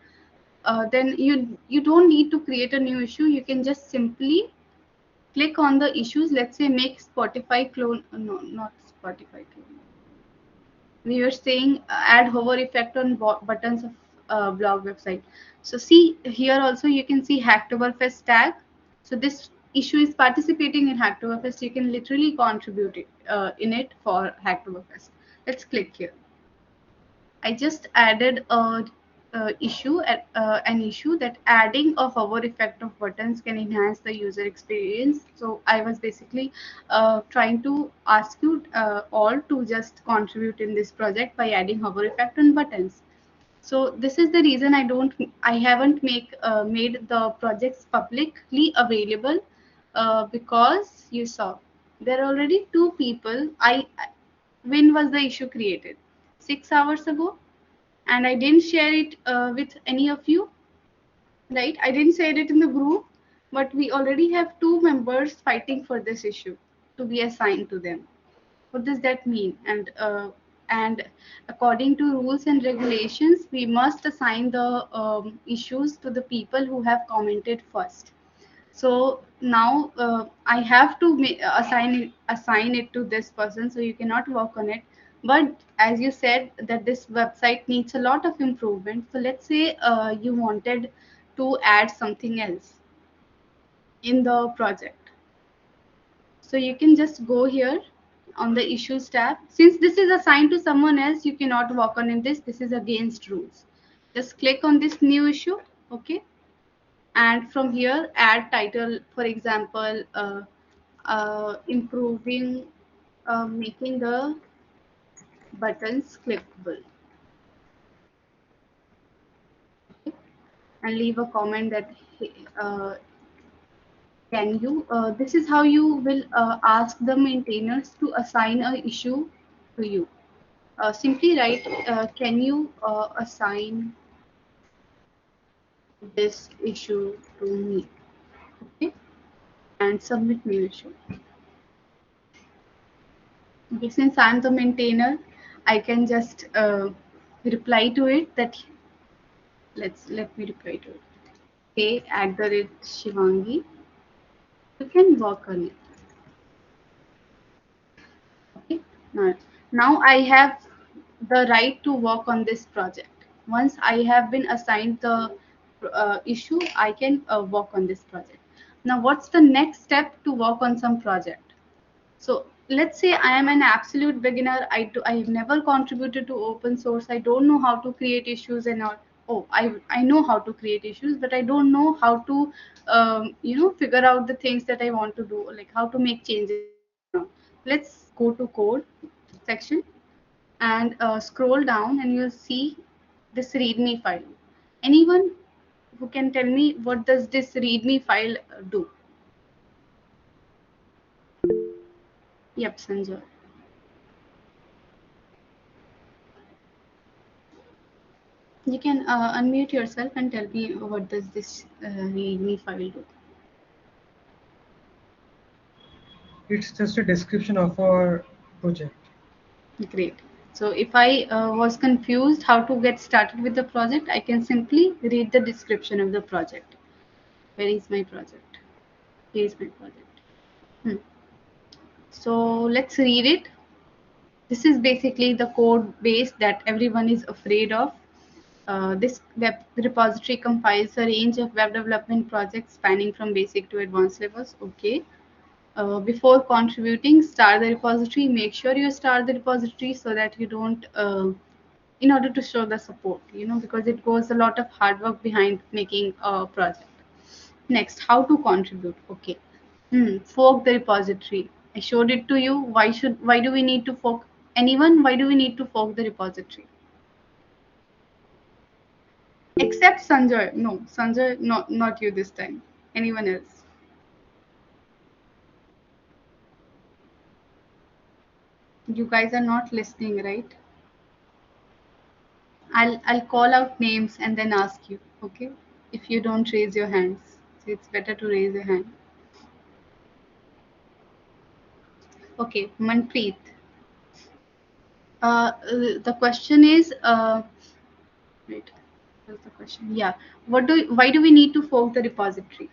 then you don't need to create a new issue. You can just simply click on the issues. Let's say make Spotify clone. No, not Spotify clone. We were saying add hover effect on buttons of blog website. So see here also you can see Hacktoberfest tag. So this issue is participating in Hacktoberfest. You can literally contribute in it for Hacktoberfest. Let's click here. I just added an issue that adding a hover effect of buttons can enhance the user experience. So I was basically trying to ask you all to just contribute in this project by adding hover effect on buttons. So this is the reason I haven't made the projects publicly available, because you saw there are already 2 people. When was the issue created? 6 hours ago, and I didn't share it with any of you, right? I didn't share it in the group, but we already have 2 members fighting for this issue to be assigned to them. What does that mean? And according to rules and regulations, we must assign the issues to the people who have commented first. So now I have to assign it to this person, so you cannot work on it. But as you said that this website needs a lot of improvement, so let's say you wanted to add something else in the project. So you can just go here on the issues tab. Since this is assigned to someone else, you cannot work on in this is against rules. Just click on this new issue. Okay, and from here add title, for example, improving, making the buttons clickable. Okay? And leave a comment that uh, can you this is how you will ask the maintainers to assign a issue to you. simply write, can you assign this issue to me? Okay, and submit new issue. Okay, since I'm the maintainer, I can just reply to it that let me reply to it. Okay, @Shiwangi, you can work on it. Okay, now I have the right to work on this project. Once I have been assigned the issue, I can work on this project. Now, what's the next step to work on some project? So let's say I am an absolute beginner. I have never contributed to open source. I don't know how to create issues and all. Oh, I know how to create issues, but I don't know how to figure out the things that I want to do, like how to make changes and all. Let's go to code section and scroll down, and you'll see this README file. Anyone who can tell me what does this README file do? Yep, Sanjay. You can unmute yourself and tell me what does this README file do. It's just a description of our project. Great. So if I was confused how to get started with the project, I can simply read the description of the project. Where is my project? Here is my project. So let's read it. This is basically the code base that everyone is afraid of. This web repository compiles a range of web development projects spanning from basic to advanced levels. Okay. Before contributing, start the repository. Make sure you start the repository so that you don't, in order to show the support, because it goes a lot of hard work behind making a project. Next, how to contribute. Okay. Fork the repository. I showed it to you. Why do we need to fork? Anyone, why do we need to fork the repository? Except Sanjay. No, Sanjay, not you this time. Anyone else? You guys are not listening, right? I'll call out names and then ask you, okay? If you don't raise your hands. So it's better to raise your hand. Okay, Manpreet. The question is, wait, what's the question? Yeah, why do we need to fork the repository?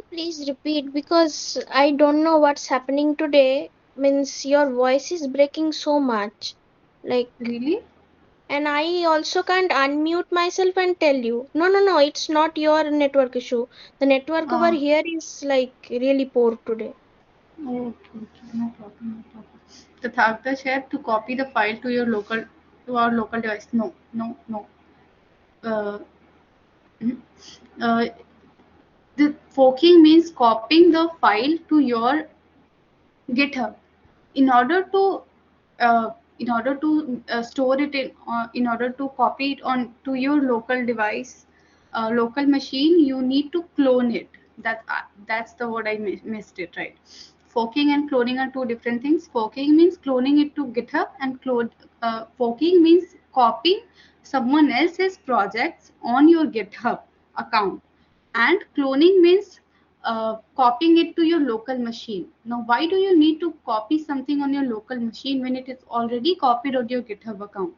Please repeat because I don't know what's happening today. Means your voice is breaking so much. Like, Really? and I also can't unmute myself and tell you. No, no, no, it's not your network issue. The network over Uh, here is like really poor today. okay, no problem, no problem. Tathagata shared to copy the file to our local device. No, no, no. Uh, mhm. uh, the forking means copying the file to your GitHub. In order to uh, store it in order to copy it on to your local device, local machine, you need to clone it. That's the word I missed it, right? Forking and cloning are two different things. Forking means cloning it to GitHub, and forking means copying someone else's projects on your GitHub account, and cloning means copying it to your local machine. Now, why do you need to copy something on your local machine when it is already copied on your GitHub account?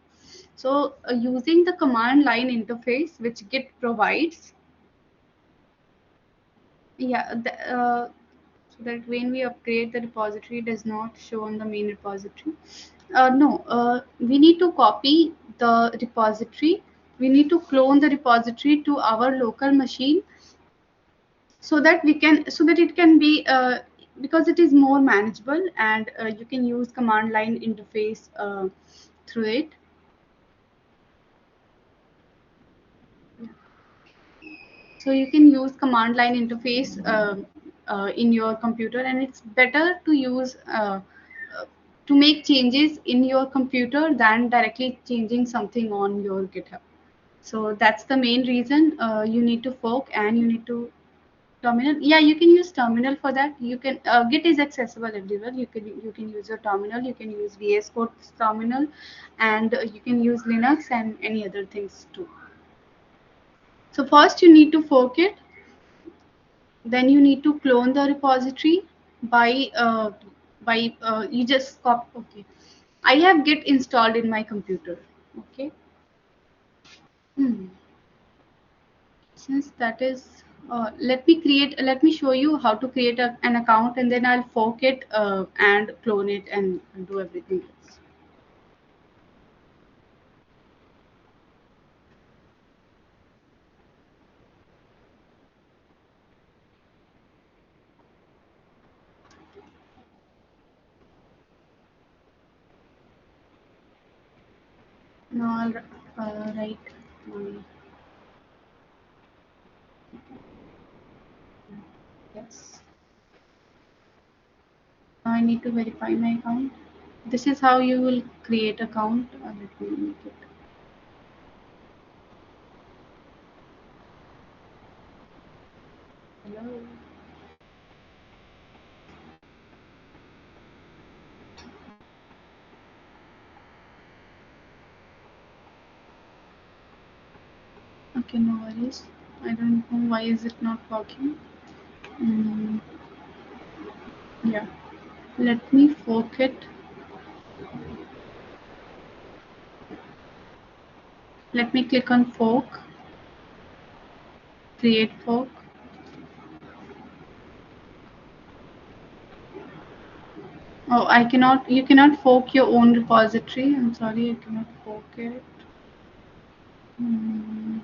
So, using the command line interface which Git provides, yeah, so that when we upgrade, the repository does not show on the main repository. No, we need to copy the repository. We need to clone the repository to our local machine so that it can be because it is more manageable, and you can use command line interface through it. So you can use command line interface in your computer, and it's better to use to make changes in your computer than directly changing something on your GitHub. So that's the main reason you need to fork, and you need to Terminal, yeah, you can use terminal for that. You can Git is accessible everywhere. You can use your terminal. You can use VS Code's terminal, and you can use Linux and any other things too. So first you need to fork it. Then you need to clone the repository by you just copy. Okay, I have Git installed in my computer. Okay. Hmm. Since that is, let me show you how to create an account, and then I'll fork it and clone it and do everything else. Now I'll write my, yes. Now I need to verify my account. This is how you will create account. Let me make it. Hello. Okay, no worries. I don't know why is it not working. Mm, yeah. Let me fork it. Let me click on fork, create fork. Oh, I cannot. You cannot fork your own repository. I'm sorry, I cannot fork it. Hmm.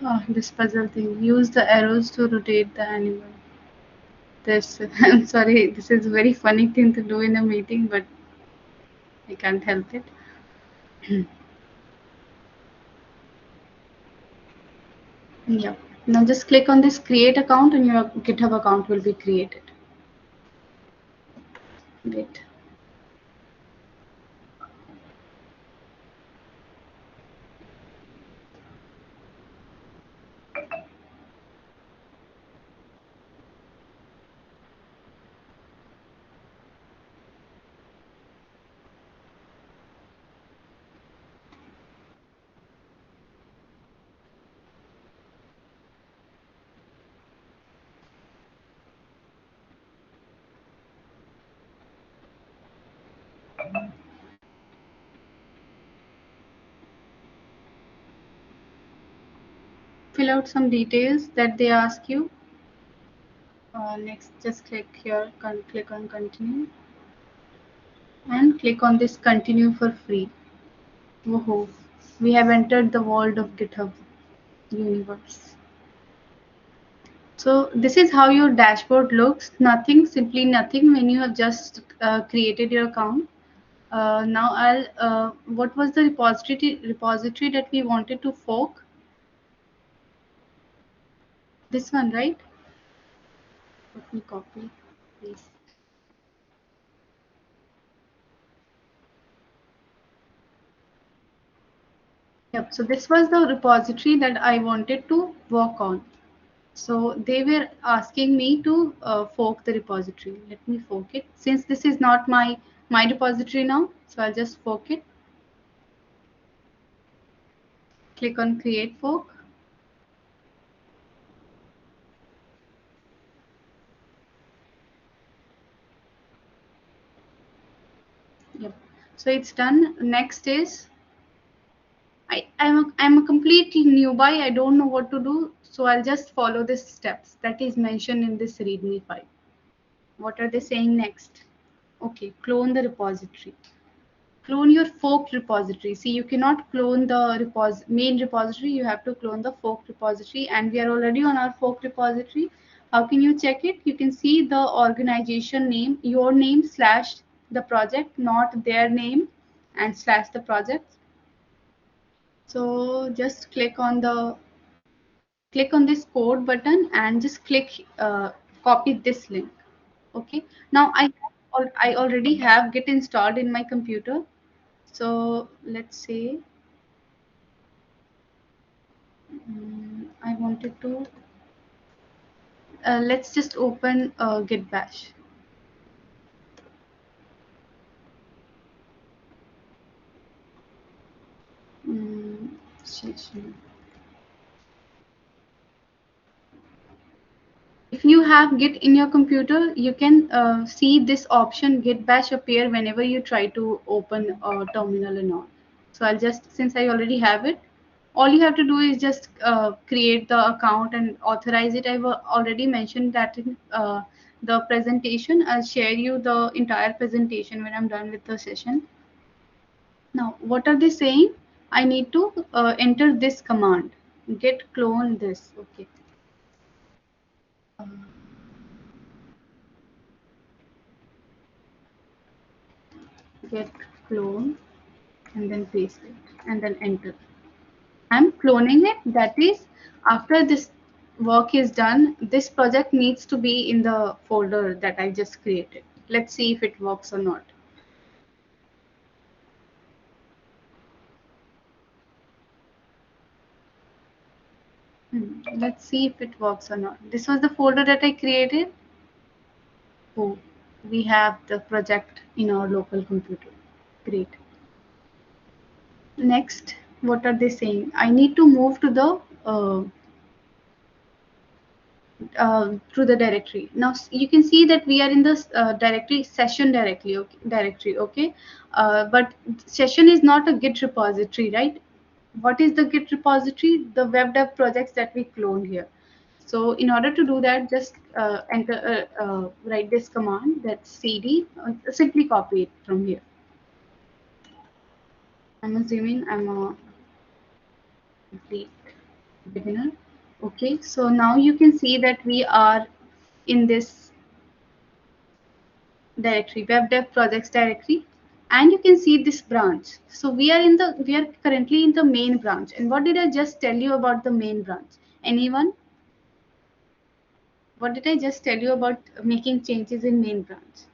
Oh, this puzzle thing. Use the arrows to rotate the animal. This. I'm sorry. This is a very funny thing to do in a meeting, but I can't help it. Yeah. Now just click on this create account, and your GitHub account will be created. Wait. Fill out some details that they ask you. Next, just click here. Click on continue, and click on this continue for free. Woohoo! We have entered the world of GitHub universe. So this is how your dashboard looks. Nothing, simply nothing when you have just created your account. Now what was the repository that we wanted to fork? This one, right? Let me copy, please. Yep. So this was the repository that I wanted to work on. So they were asking me to fork the repository. Let me fork it. Since this is not my repository now, so I'll just fork it. Click on create fork. So it's done. Next is I'm a completely newbie. I don't know what to do, so I'll just follow the steps that is mentioned in this README file. What are they saying next? Okay, clone the repository. Clone your forked repository. See, you cannot clone the main repository. You have to clone the forked repository, and we are already on our forked repository. How can you check it? You can see the organization name, your name slash the project, not their name, and slash the project. So just click on this code button and just copy this link. Okay. Now I already have Git installed in my computer. So let's say I wanted to let's just open Git bash. Session. If you have Git in your computer, you can see this option Git bash appear whenever you try to open a terminal and all. So I'll just, since I already have it, all you have to do is just create the account and authorize it. I've already mentioned that in the presentation. I'll share you the entire presentation when I'm done with the session. Now, what are they saying? I need to enter this command, git clone this. Okay. Git clone and then paste it and then enter. I'm cloning it. That is, after this work is done, this project needs to be in the folder that I just created. Let's see if it works or not. Let's see if it works or not. This was the folder that I created. Oh, we have the project in our local computer. Great. Next, what are they saying? I need to move to the through the directory. Now you can see that we are in this directory session directory. Okay, but session is not a Git repository, right? What is the Git repository? The web dev projects that we cloned here. So in order to do that, just write this command, that's cd, simply copy it from here. I'm assuming I'm a complete beginner. Okay, so now you can see that we are in this directory, web dev projects directory, and you can see this branch. So we are currently in the main branch. And what did I just tell you about the main branch? Anyone? What did I just tell you about making changes in main branch?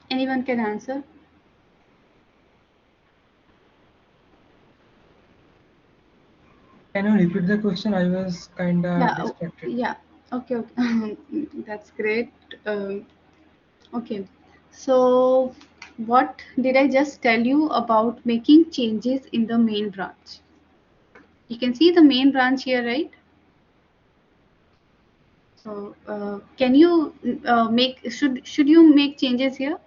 Anyone can answer? Can you repeat the question? I was kind of distracted. Yeah. Okay. Okay. That's great. Okay. So, what did I just tell you about making changes in the main branch? You can see the main branch here, right? So, can you should you make changes here?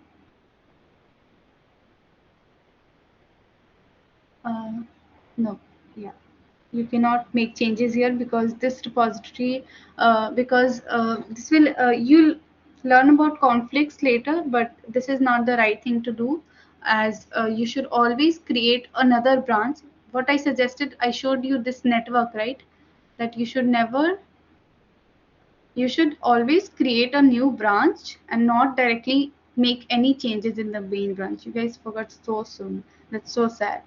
No. Yeah. You cannot make changes here because this repository because this will you'll learn about conflicts later, but this is not the right thing to do, as you should always create another branch. What I suggested, I showed you this network, right? That you should always create a new branch and not directly make any changes in the main branch. You guys forgot so soon. That's so sad.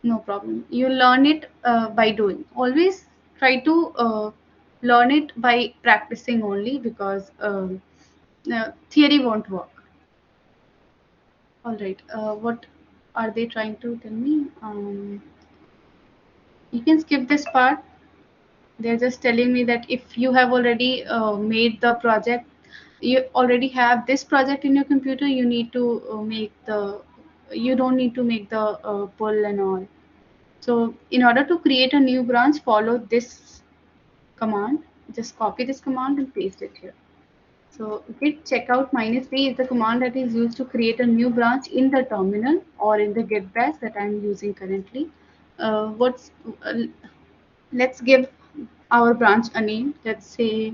No problem. You learn it by doing. Always try to learn it by practicing only, because theory won't work. All right. What are they trying to tell me? You can skip this part. They're just telling me that if you have already made the project, you already have this project in your computer, you need to you don't need to make the pull and all. So in order to create a new branch, follow this command. Just copy this command and paste it here. So git checkout -d is the command that is used to create a new branch in the terminal or in the git bash that I'm using currently. What's Let's give our branch a name. Let's say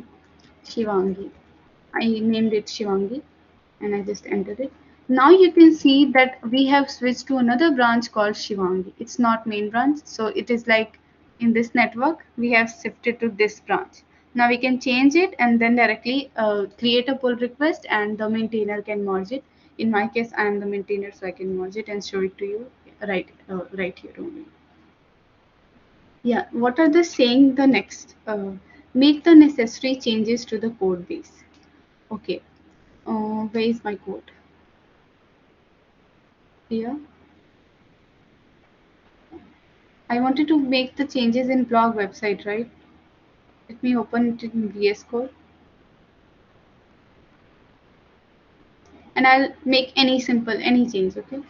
Shiwangi. I named it Shiwangi and I just entered it. Now you can see that we have switched to another branch called Shiwangi. It's not main branch, so it is like in this network we have shifted to this branch. Now we can change it and then directly create a pull request and the maintainer can merge it. In my case, I am the maintainer, so I can merge it and show it to you right here only. Yeah, what are they saying the next? Make the necessary changes to the code base. Okay, where is my code? Here. I wanted to make the changes in blog website, right? Let me open it in VS Code. And I'll make any change, okay?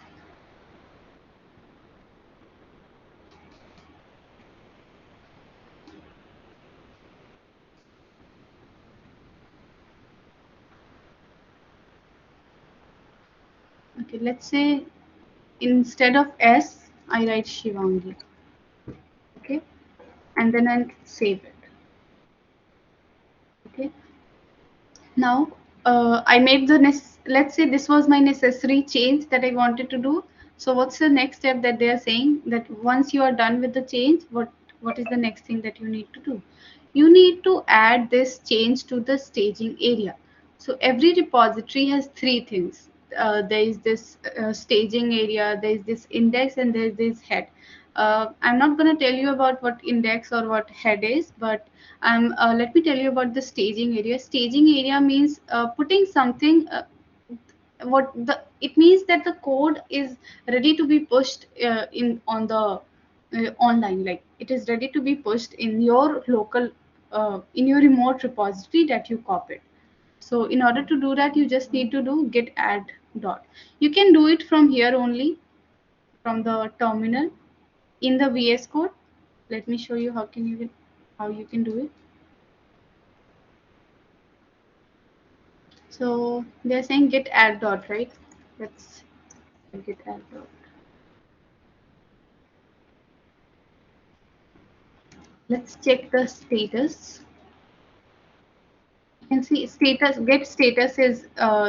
Okay, let's say instead of S, I write Shiwangi, okay? And then I'll save it, okay? Now, I made let's say this was my necessary change that I wanted to do. So what's the next step that they are saying? That once you are done with the change, what is the next thing that you need to do? You need to add this change to the staging area. So every repository has three things. There is this staging area, there is this index, and there is this head. I'm not going to tell you about what index or what head is, but let me tell you about the staging area. Staging area means putting something. What the it means that the code is ready to be pushed in on the online. Like it is ready to be pushed in your local, in your remote repository that you copied. So in order to do that, you just need to do git add dot. You can do it from here only, from the terminal in the VS Code. Let me show you how you can do it. So they're saying git add dot, right? Let's git add dot. Let's check the status. You can see status, get status is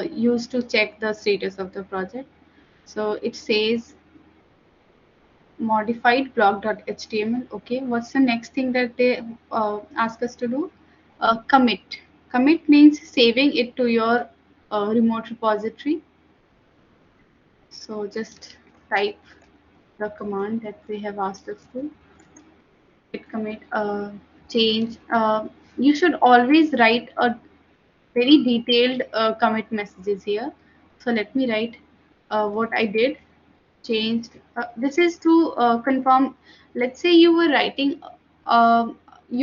used to check the status of the project. So it says modified blog.html. Okay, what's the next thing that they ask us to do? Commit. Commit means saving it to your remote repository. So just type the command that they have asked us to. Git commit change. You should always write a very detailed commit messages here. So let me write what I did. Changed. This is to confirm. Let's say uh, you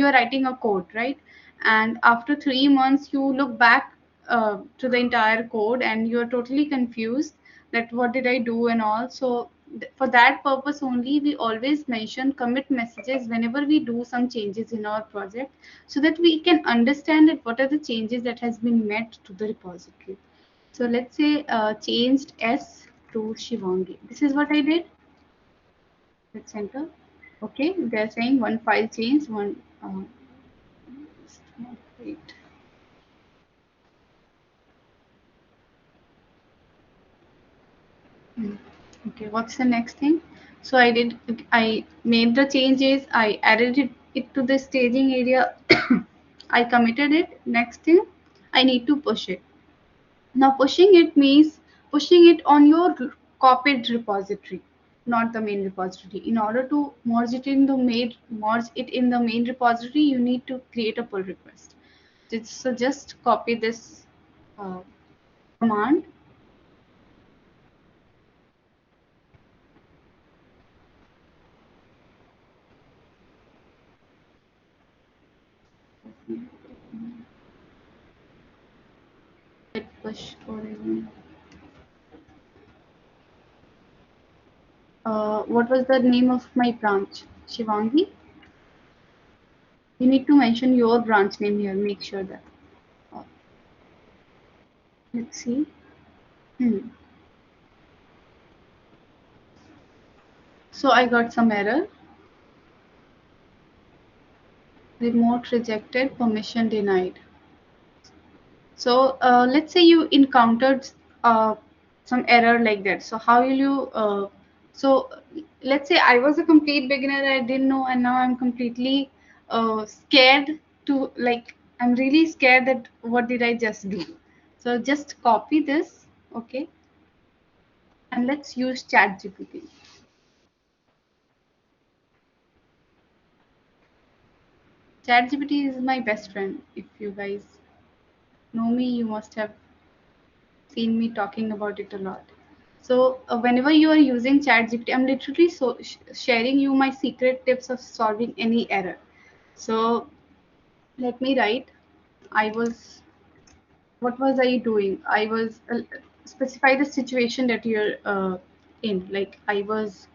are writing a code, right? And after 3 months, you look back to the entire code, and you are totally confused that what did I do and all. So for that purpose only, we always mention commit messages whenever we do some changes in our project, so that we can understand that what are the changes that has been made to the repository. So let's say changed S to Shiwangi. This is what I did. Let's enter. Okay, they're saying one file change, one. Wait. Okay, what's the next thing? So I made the changes, I added it to the staging area, I committed it. Next thing, I need to push it. Now pushing it means pushing it on your copied repository, not the main repository. In order to merge it in the main repository, you need to create a pull request. So just copy this uh, command. Git push origin. What was the name of my branch? Shivangi. You need to mention your branch name here. Make sure that. Let's see. So I got some error. Remote rejected, permission denied. So let's say you encountered uh, some error like that. So how will you? So let's say I was a complete beginner. I didn't know, and now I'm completely scared to like. I'm really scared that what did I just do? So just copy this, okay, and let's use ChatGPT. ChatGPT is my best friend. If you guys know me, you must have seen me talking about it a lot. So whenever you are using ChatGPT, I'm literally sharing you my secret tips of solving any error. So let me write. I was. What was I doing? I was specify the situation that you're in. Like I was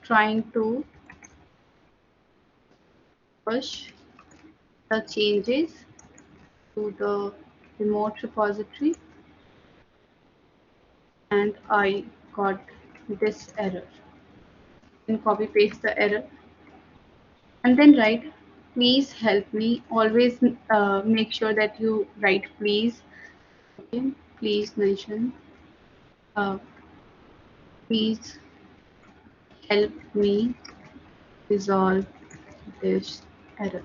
trying to push the changes to the remote repository, and I got this error. And copy paste the error and then write please help me. Always make sure that you write please. Okay, please mention uh, please help me resolve this error.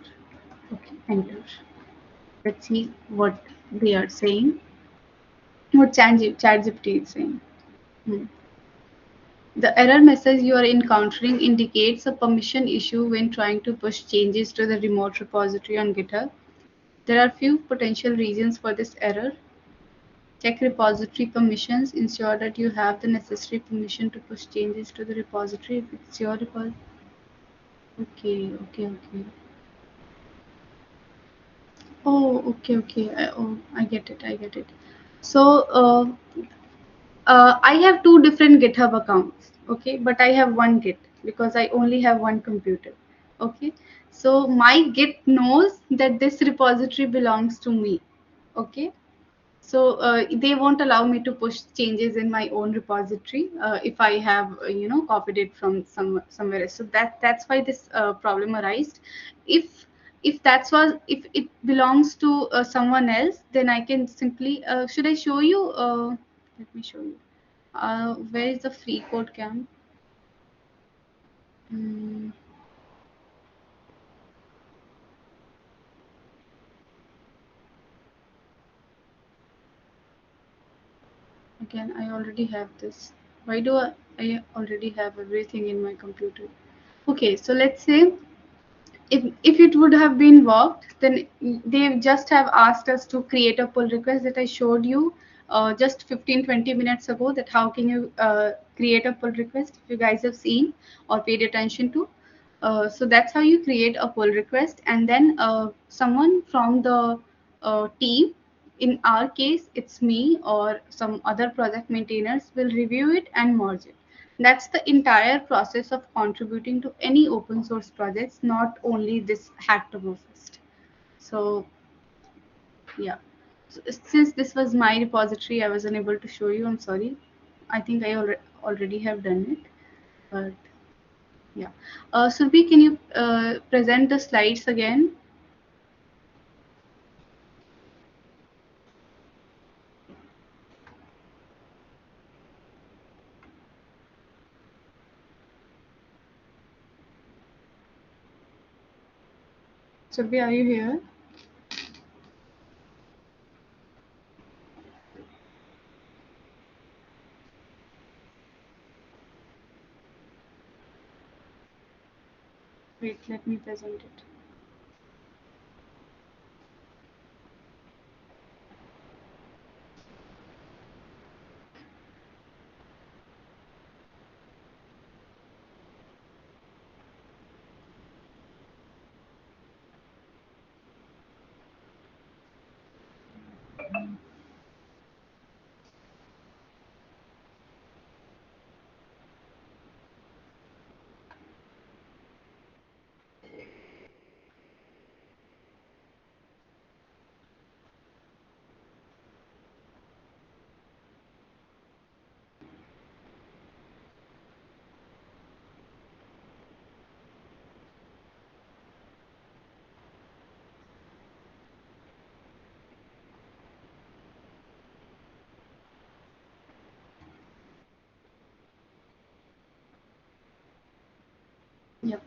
Okay, enter. Let's see what they are saying, what ChatGPT is saying. Hmm. The error message you are encountering indicates a permission issue when trying to push changes to the remote repository on GitHub. There are few potential reasons for this error. Check repository permissions. Ensure that you have the necessary permission to push changes to the repository if it's your repository. Okay. Oh, okay. I get it. So, I have two different GitHub accounts. Okay, but I have one Git because I only have one computer. Okay, so my Git knows that this repository belongs to me. Okay, so they won't allow me to push changes in my own repository if I have copied it from somewhere else. So that's why this problem arised. If it belongs to someone else, then I can simply should I show you let me show you where is the free code camp. Hmm, again I already have this. Why do I already have everything in my computer? Okay, so let's say if it would have been worked, then they just have asked us to create a pull request that I showed you just 15-20 minutes ago, that how can you create a pull request, if you guys have seen or paid attention to. So that's how you create a pull request, and then someone from the team, in our case it's me or some other project maintainers, will review it and merge it. That's the entire process of contributing to any open source projects, not only this Hacktoberfest. So yeah, so, since this was my repository, I was unable to show you. I'm sorry. I think I already have done it, but yeah. Surbhi, can you present the slides again? Surbhi, are you here? Wait, let me present it. Yep.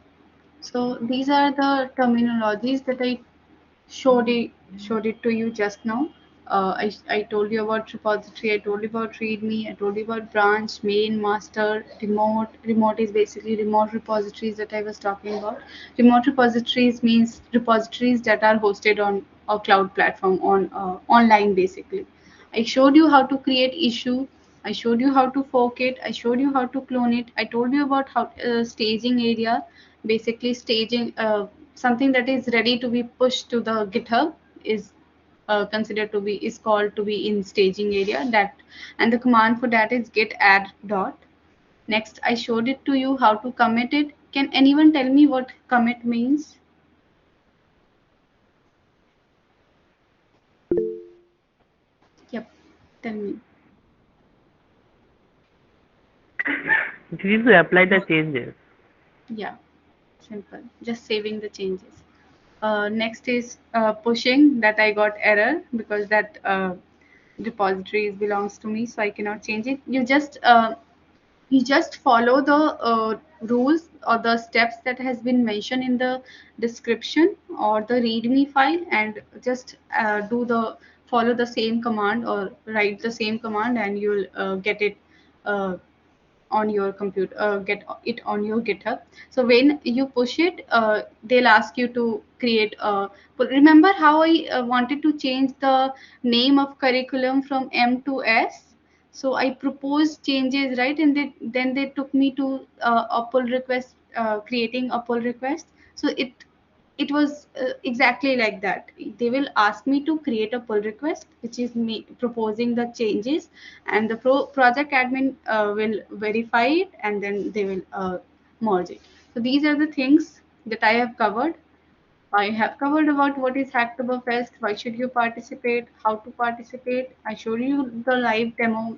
So these are the terminologies that I showed it to you just now. I told you about repository, I told you about readme, I told you about branch, main, master, remote. Remote is basically remote repositories that I was talking about. Remote repositories means repositories that are hosted on a cloud platform on online basically. I showed you how to create issue. I showed you how to fork it. I showed you how to clone it. I told you about how staging area, basically staging something that is ready to be pushed to the GitHub is considered to be is called to be in staging area. That and the command for that is git add dot. Next, I showed it to you how to commit it. Can anyone tell me what commit means? Yep, tell me. You need to apply the changes. Yeah, simple. Just saving the changes. Next is pushing that I got error because that repository belongs to me, so I cannot change it. You just follow the rules or the steps that has been mentioned in the description or the readme file and just do the follow the same command or write the same command and you'll get it uh, on your computer, get it on your GitHub. So when you push it, they'll ask you to create a. But remember how I wanted to change the name of curriculum from M to S? So I proposed changes, right? And then they took me to a pull request, creating a pull request. So it was exactly like that. They will ask me to create a pull request, which is me proposing the changes, and the project admin will verify it, and then they will merge it. So these are the things that I have covered. I have covered about what is Hacktoberfest, why should you participate, how to participate. I showed you the live demo.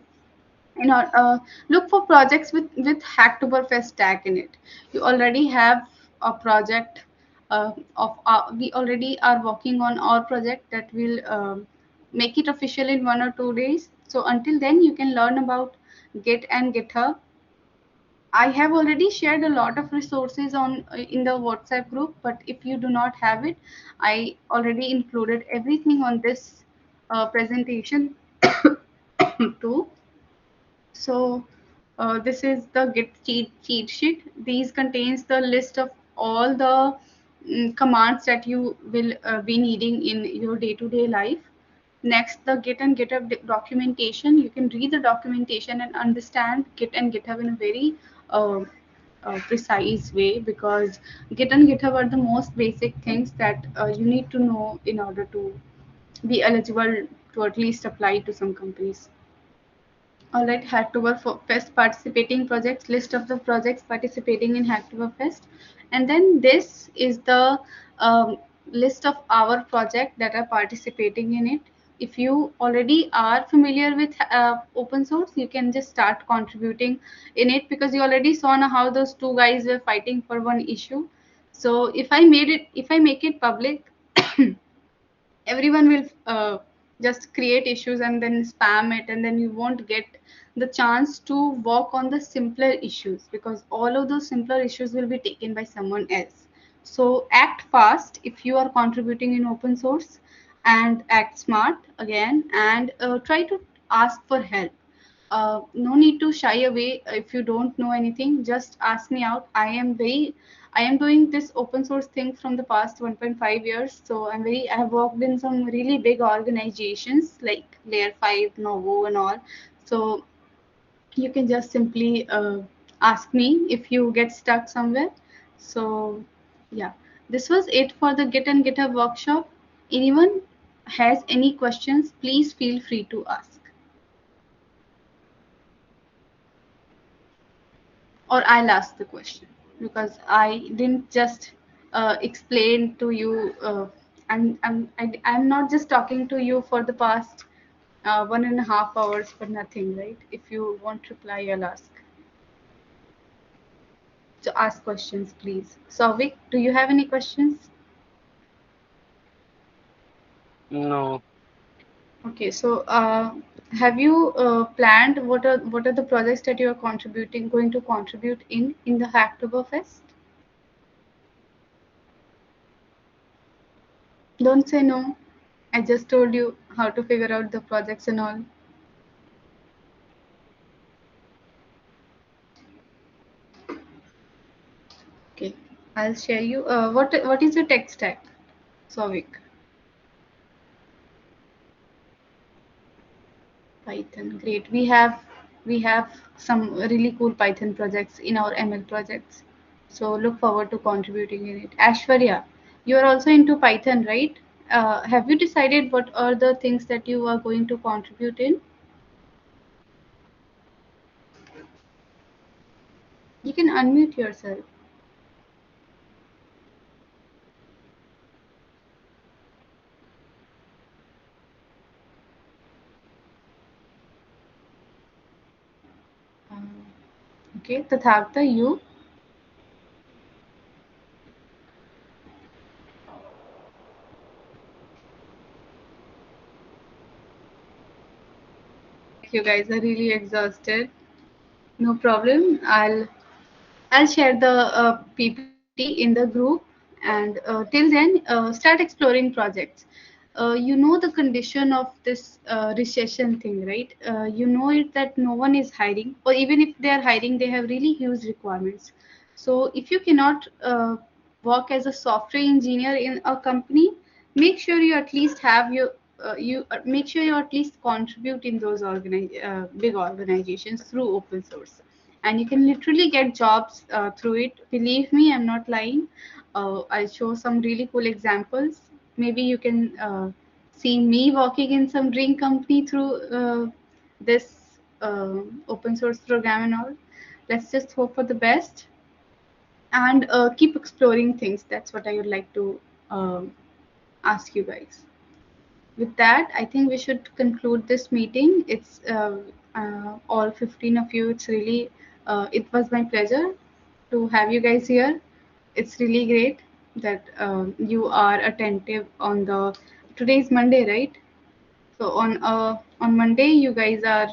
Look for projects with Hacktoberfest tag in it. You already have a project we already are working on our project that will make it official in 1 or 2 days. So until then, you can learn about Git and GitHub. I have already shared a lot of resources on in the WhatsApp group, but if you do not have it, I already included everything on this presentation too. So this is the Git cheat sheet. These contains the list of all the commands that you will be needing in your day-to-day life. Next, the Git and GitHub documentation. You can read the documentation and understand Git and GitHub in a very uh, precise way, because Git and GitHub are the most basic things that you need to know in order to be eligible to at least apply to some companies. All right, Hacktoberfest participating projects, list of the projects participating in Hacktoberfest. And then this is the list of our project that are participating in it. If you already are familiar with open source, you can just start contributing in it, because you already saw now how those two guys were fighting for one issue. So if I make it public, everyone will just create issues and then spam it, and then you won't get the chance to work on the simpler issues, because all of those simpler issues will be taken by someone else. So act fast if you are contributing in open source, and act smart again, and try to ask for help. No need to shy away. If you don't know anything, just ask me out. I am doing this open source thing from the past 1.5 years, so I have worked in some really big organizations like Layer 5, Novo, and all. So you can just simply ask me if you get stuck somewhere. So yeah, this was it for the Git and GitHub workshop. Anyone has any questions, please feel free to ask. Or I'll ask the question, because I didn't just explain to you. I'm not just talking to you for the past 1.5 hours for nothing, right? If you want to reply, I'll ask. So ask questions, please. Souvik, do you have any questions? No. Okay, so have you planned what are the projects that you are going to contribute in the Hacktoberfest? Don't say no. I just told you how to figure out the projects and all. Okay, I'll share you. What is your tech stack, Sovik? Python, great. We have some really cool Python projects in our ML projects. So look forward to contributing in it. Ashwarya, you are also into Python, right? Have you decided what are the things that you are going to contribute in? You can unmute yourself. Okay, Tathartha, you. You guys are really exhausted. No problem. I'll share the PPT in the group, and till then, start exploring projects. You know the condition of this recession thing, right? You know it that no one is hiring, or even if they are hiring, they have really huge requirements. So if you cannot work as a software engineer in a company, make sure you at least have your you make sure you at least contribute in those big organizations through open source, and you can literally get jobs through it. Believe me, I'm not lying. I'll show some really cool examples. Maybe you can see me working in some drink company through this open source program and all. Let's just hope for the best, and keep exploring things. That's what I would like to ask you guys. With that, I think we should conclude this meeting. It's all 15 of you. It was my pleasure to have you guys here. It's really great that you are attentive on the. Today is Monday, right? So on Monday, you guys are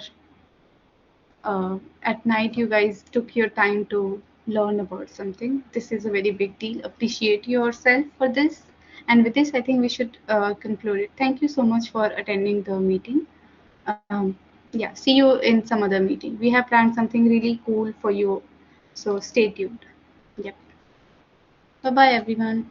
at night. You guys took your time to learn about something. This is a very big deal. Appreciate yourself for this. And with this, I think we should conclude it. Thank you so much for attending the meeting. Yeah, see you in some other meeting. We have planned something really cool for you, so stay tuned. Yep. Bye bye, everyone.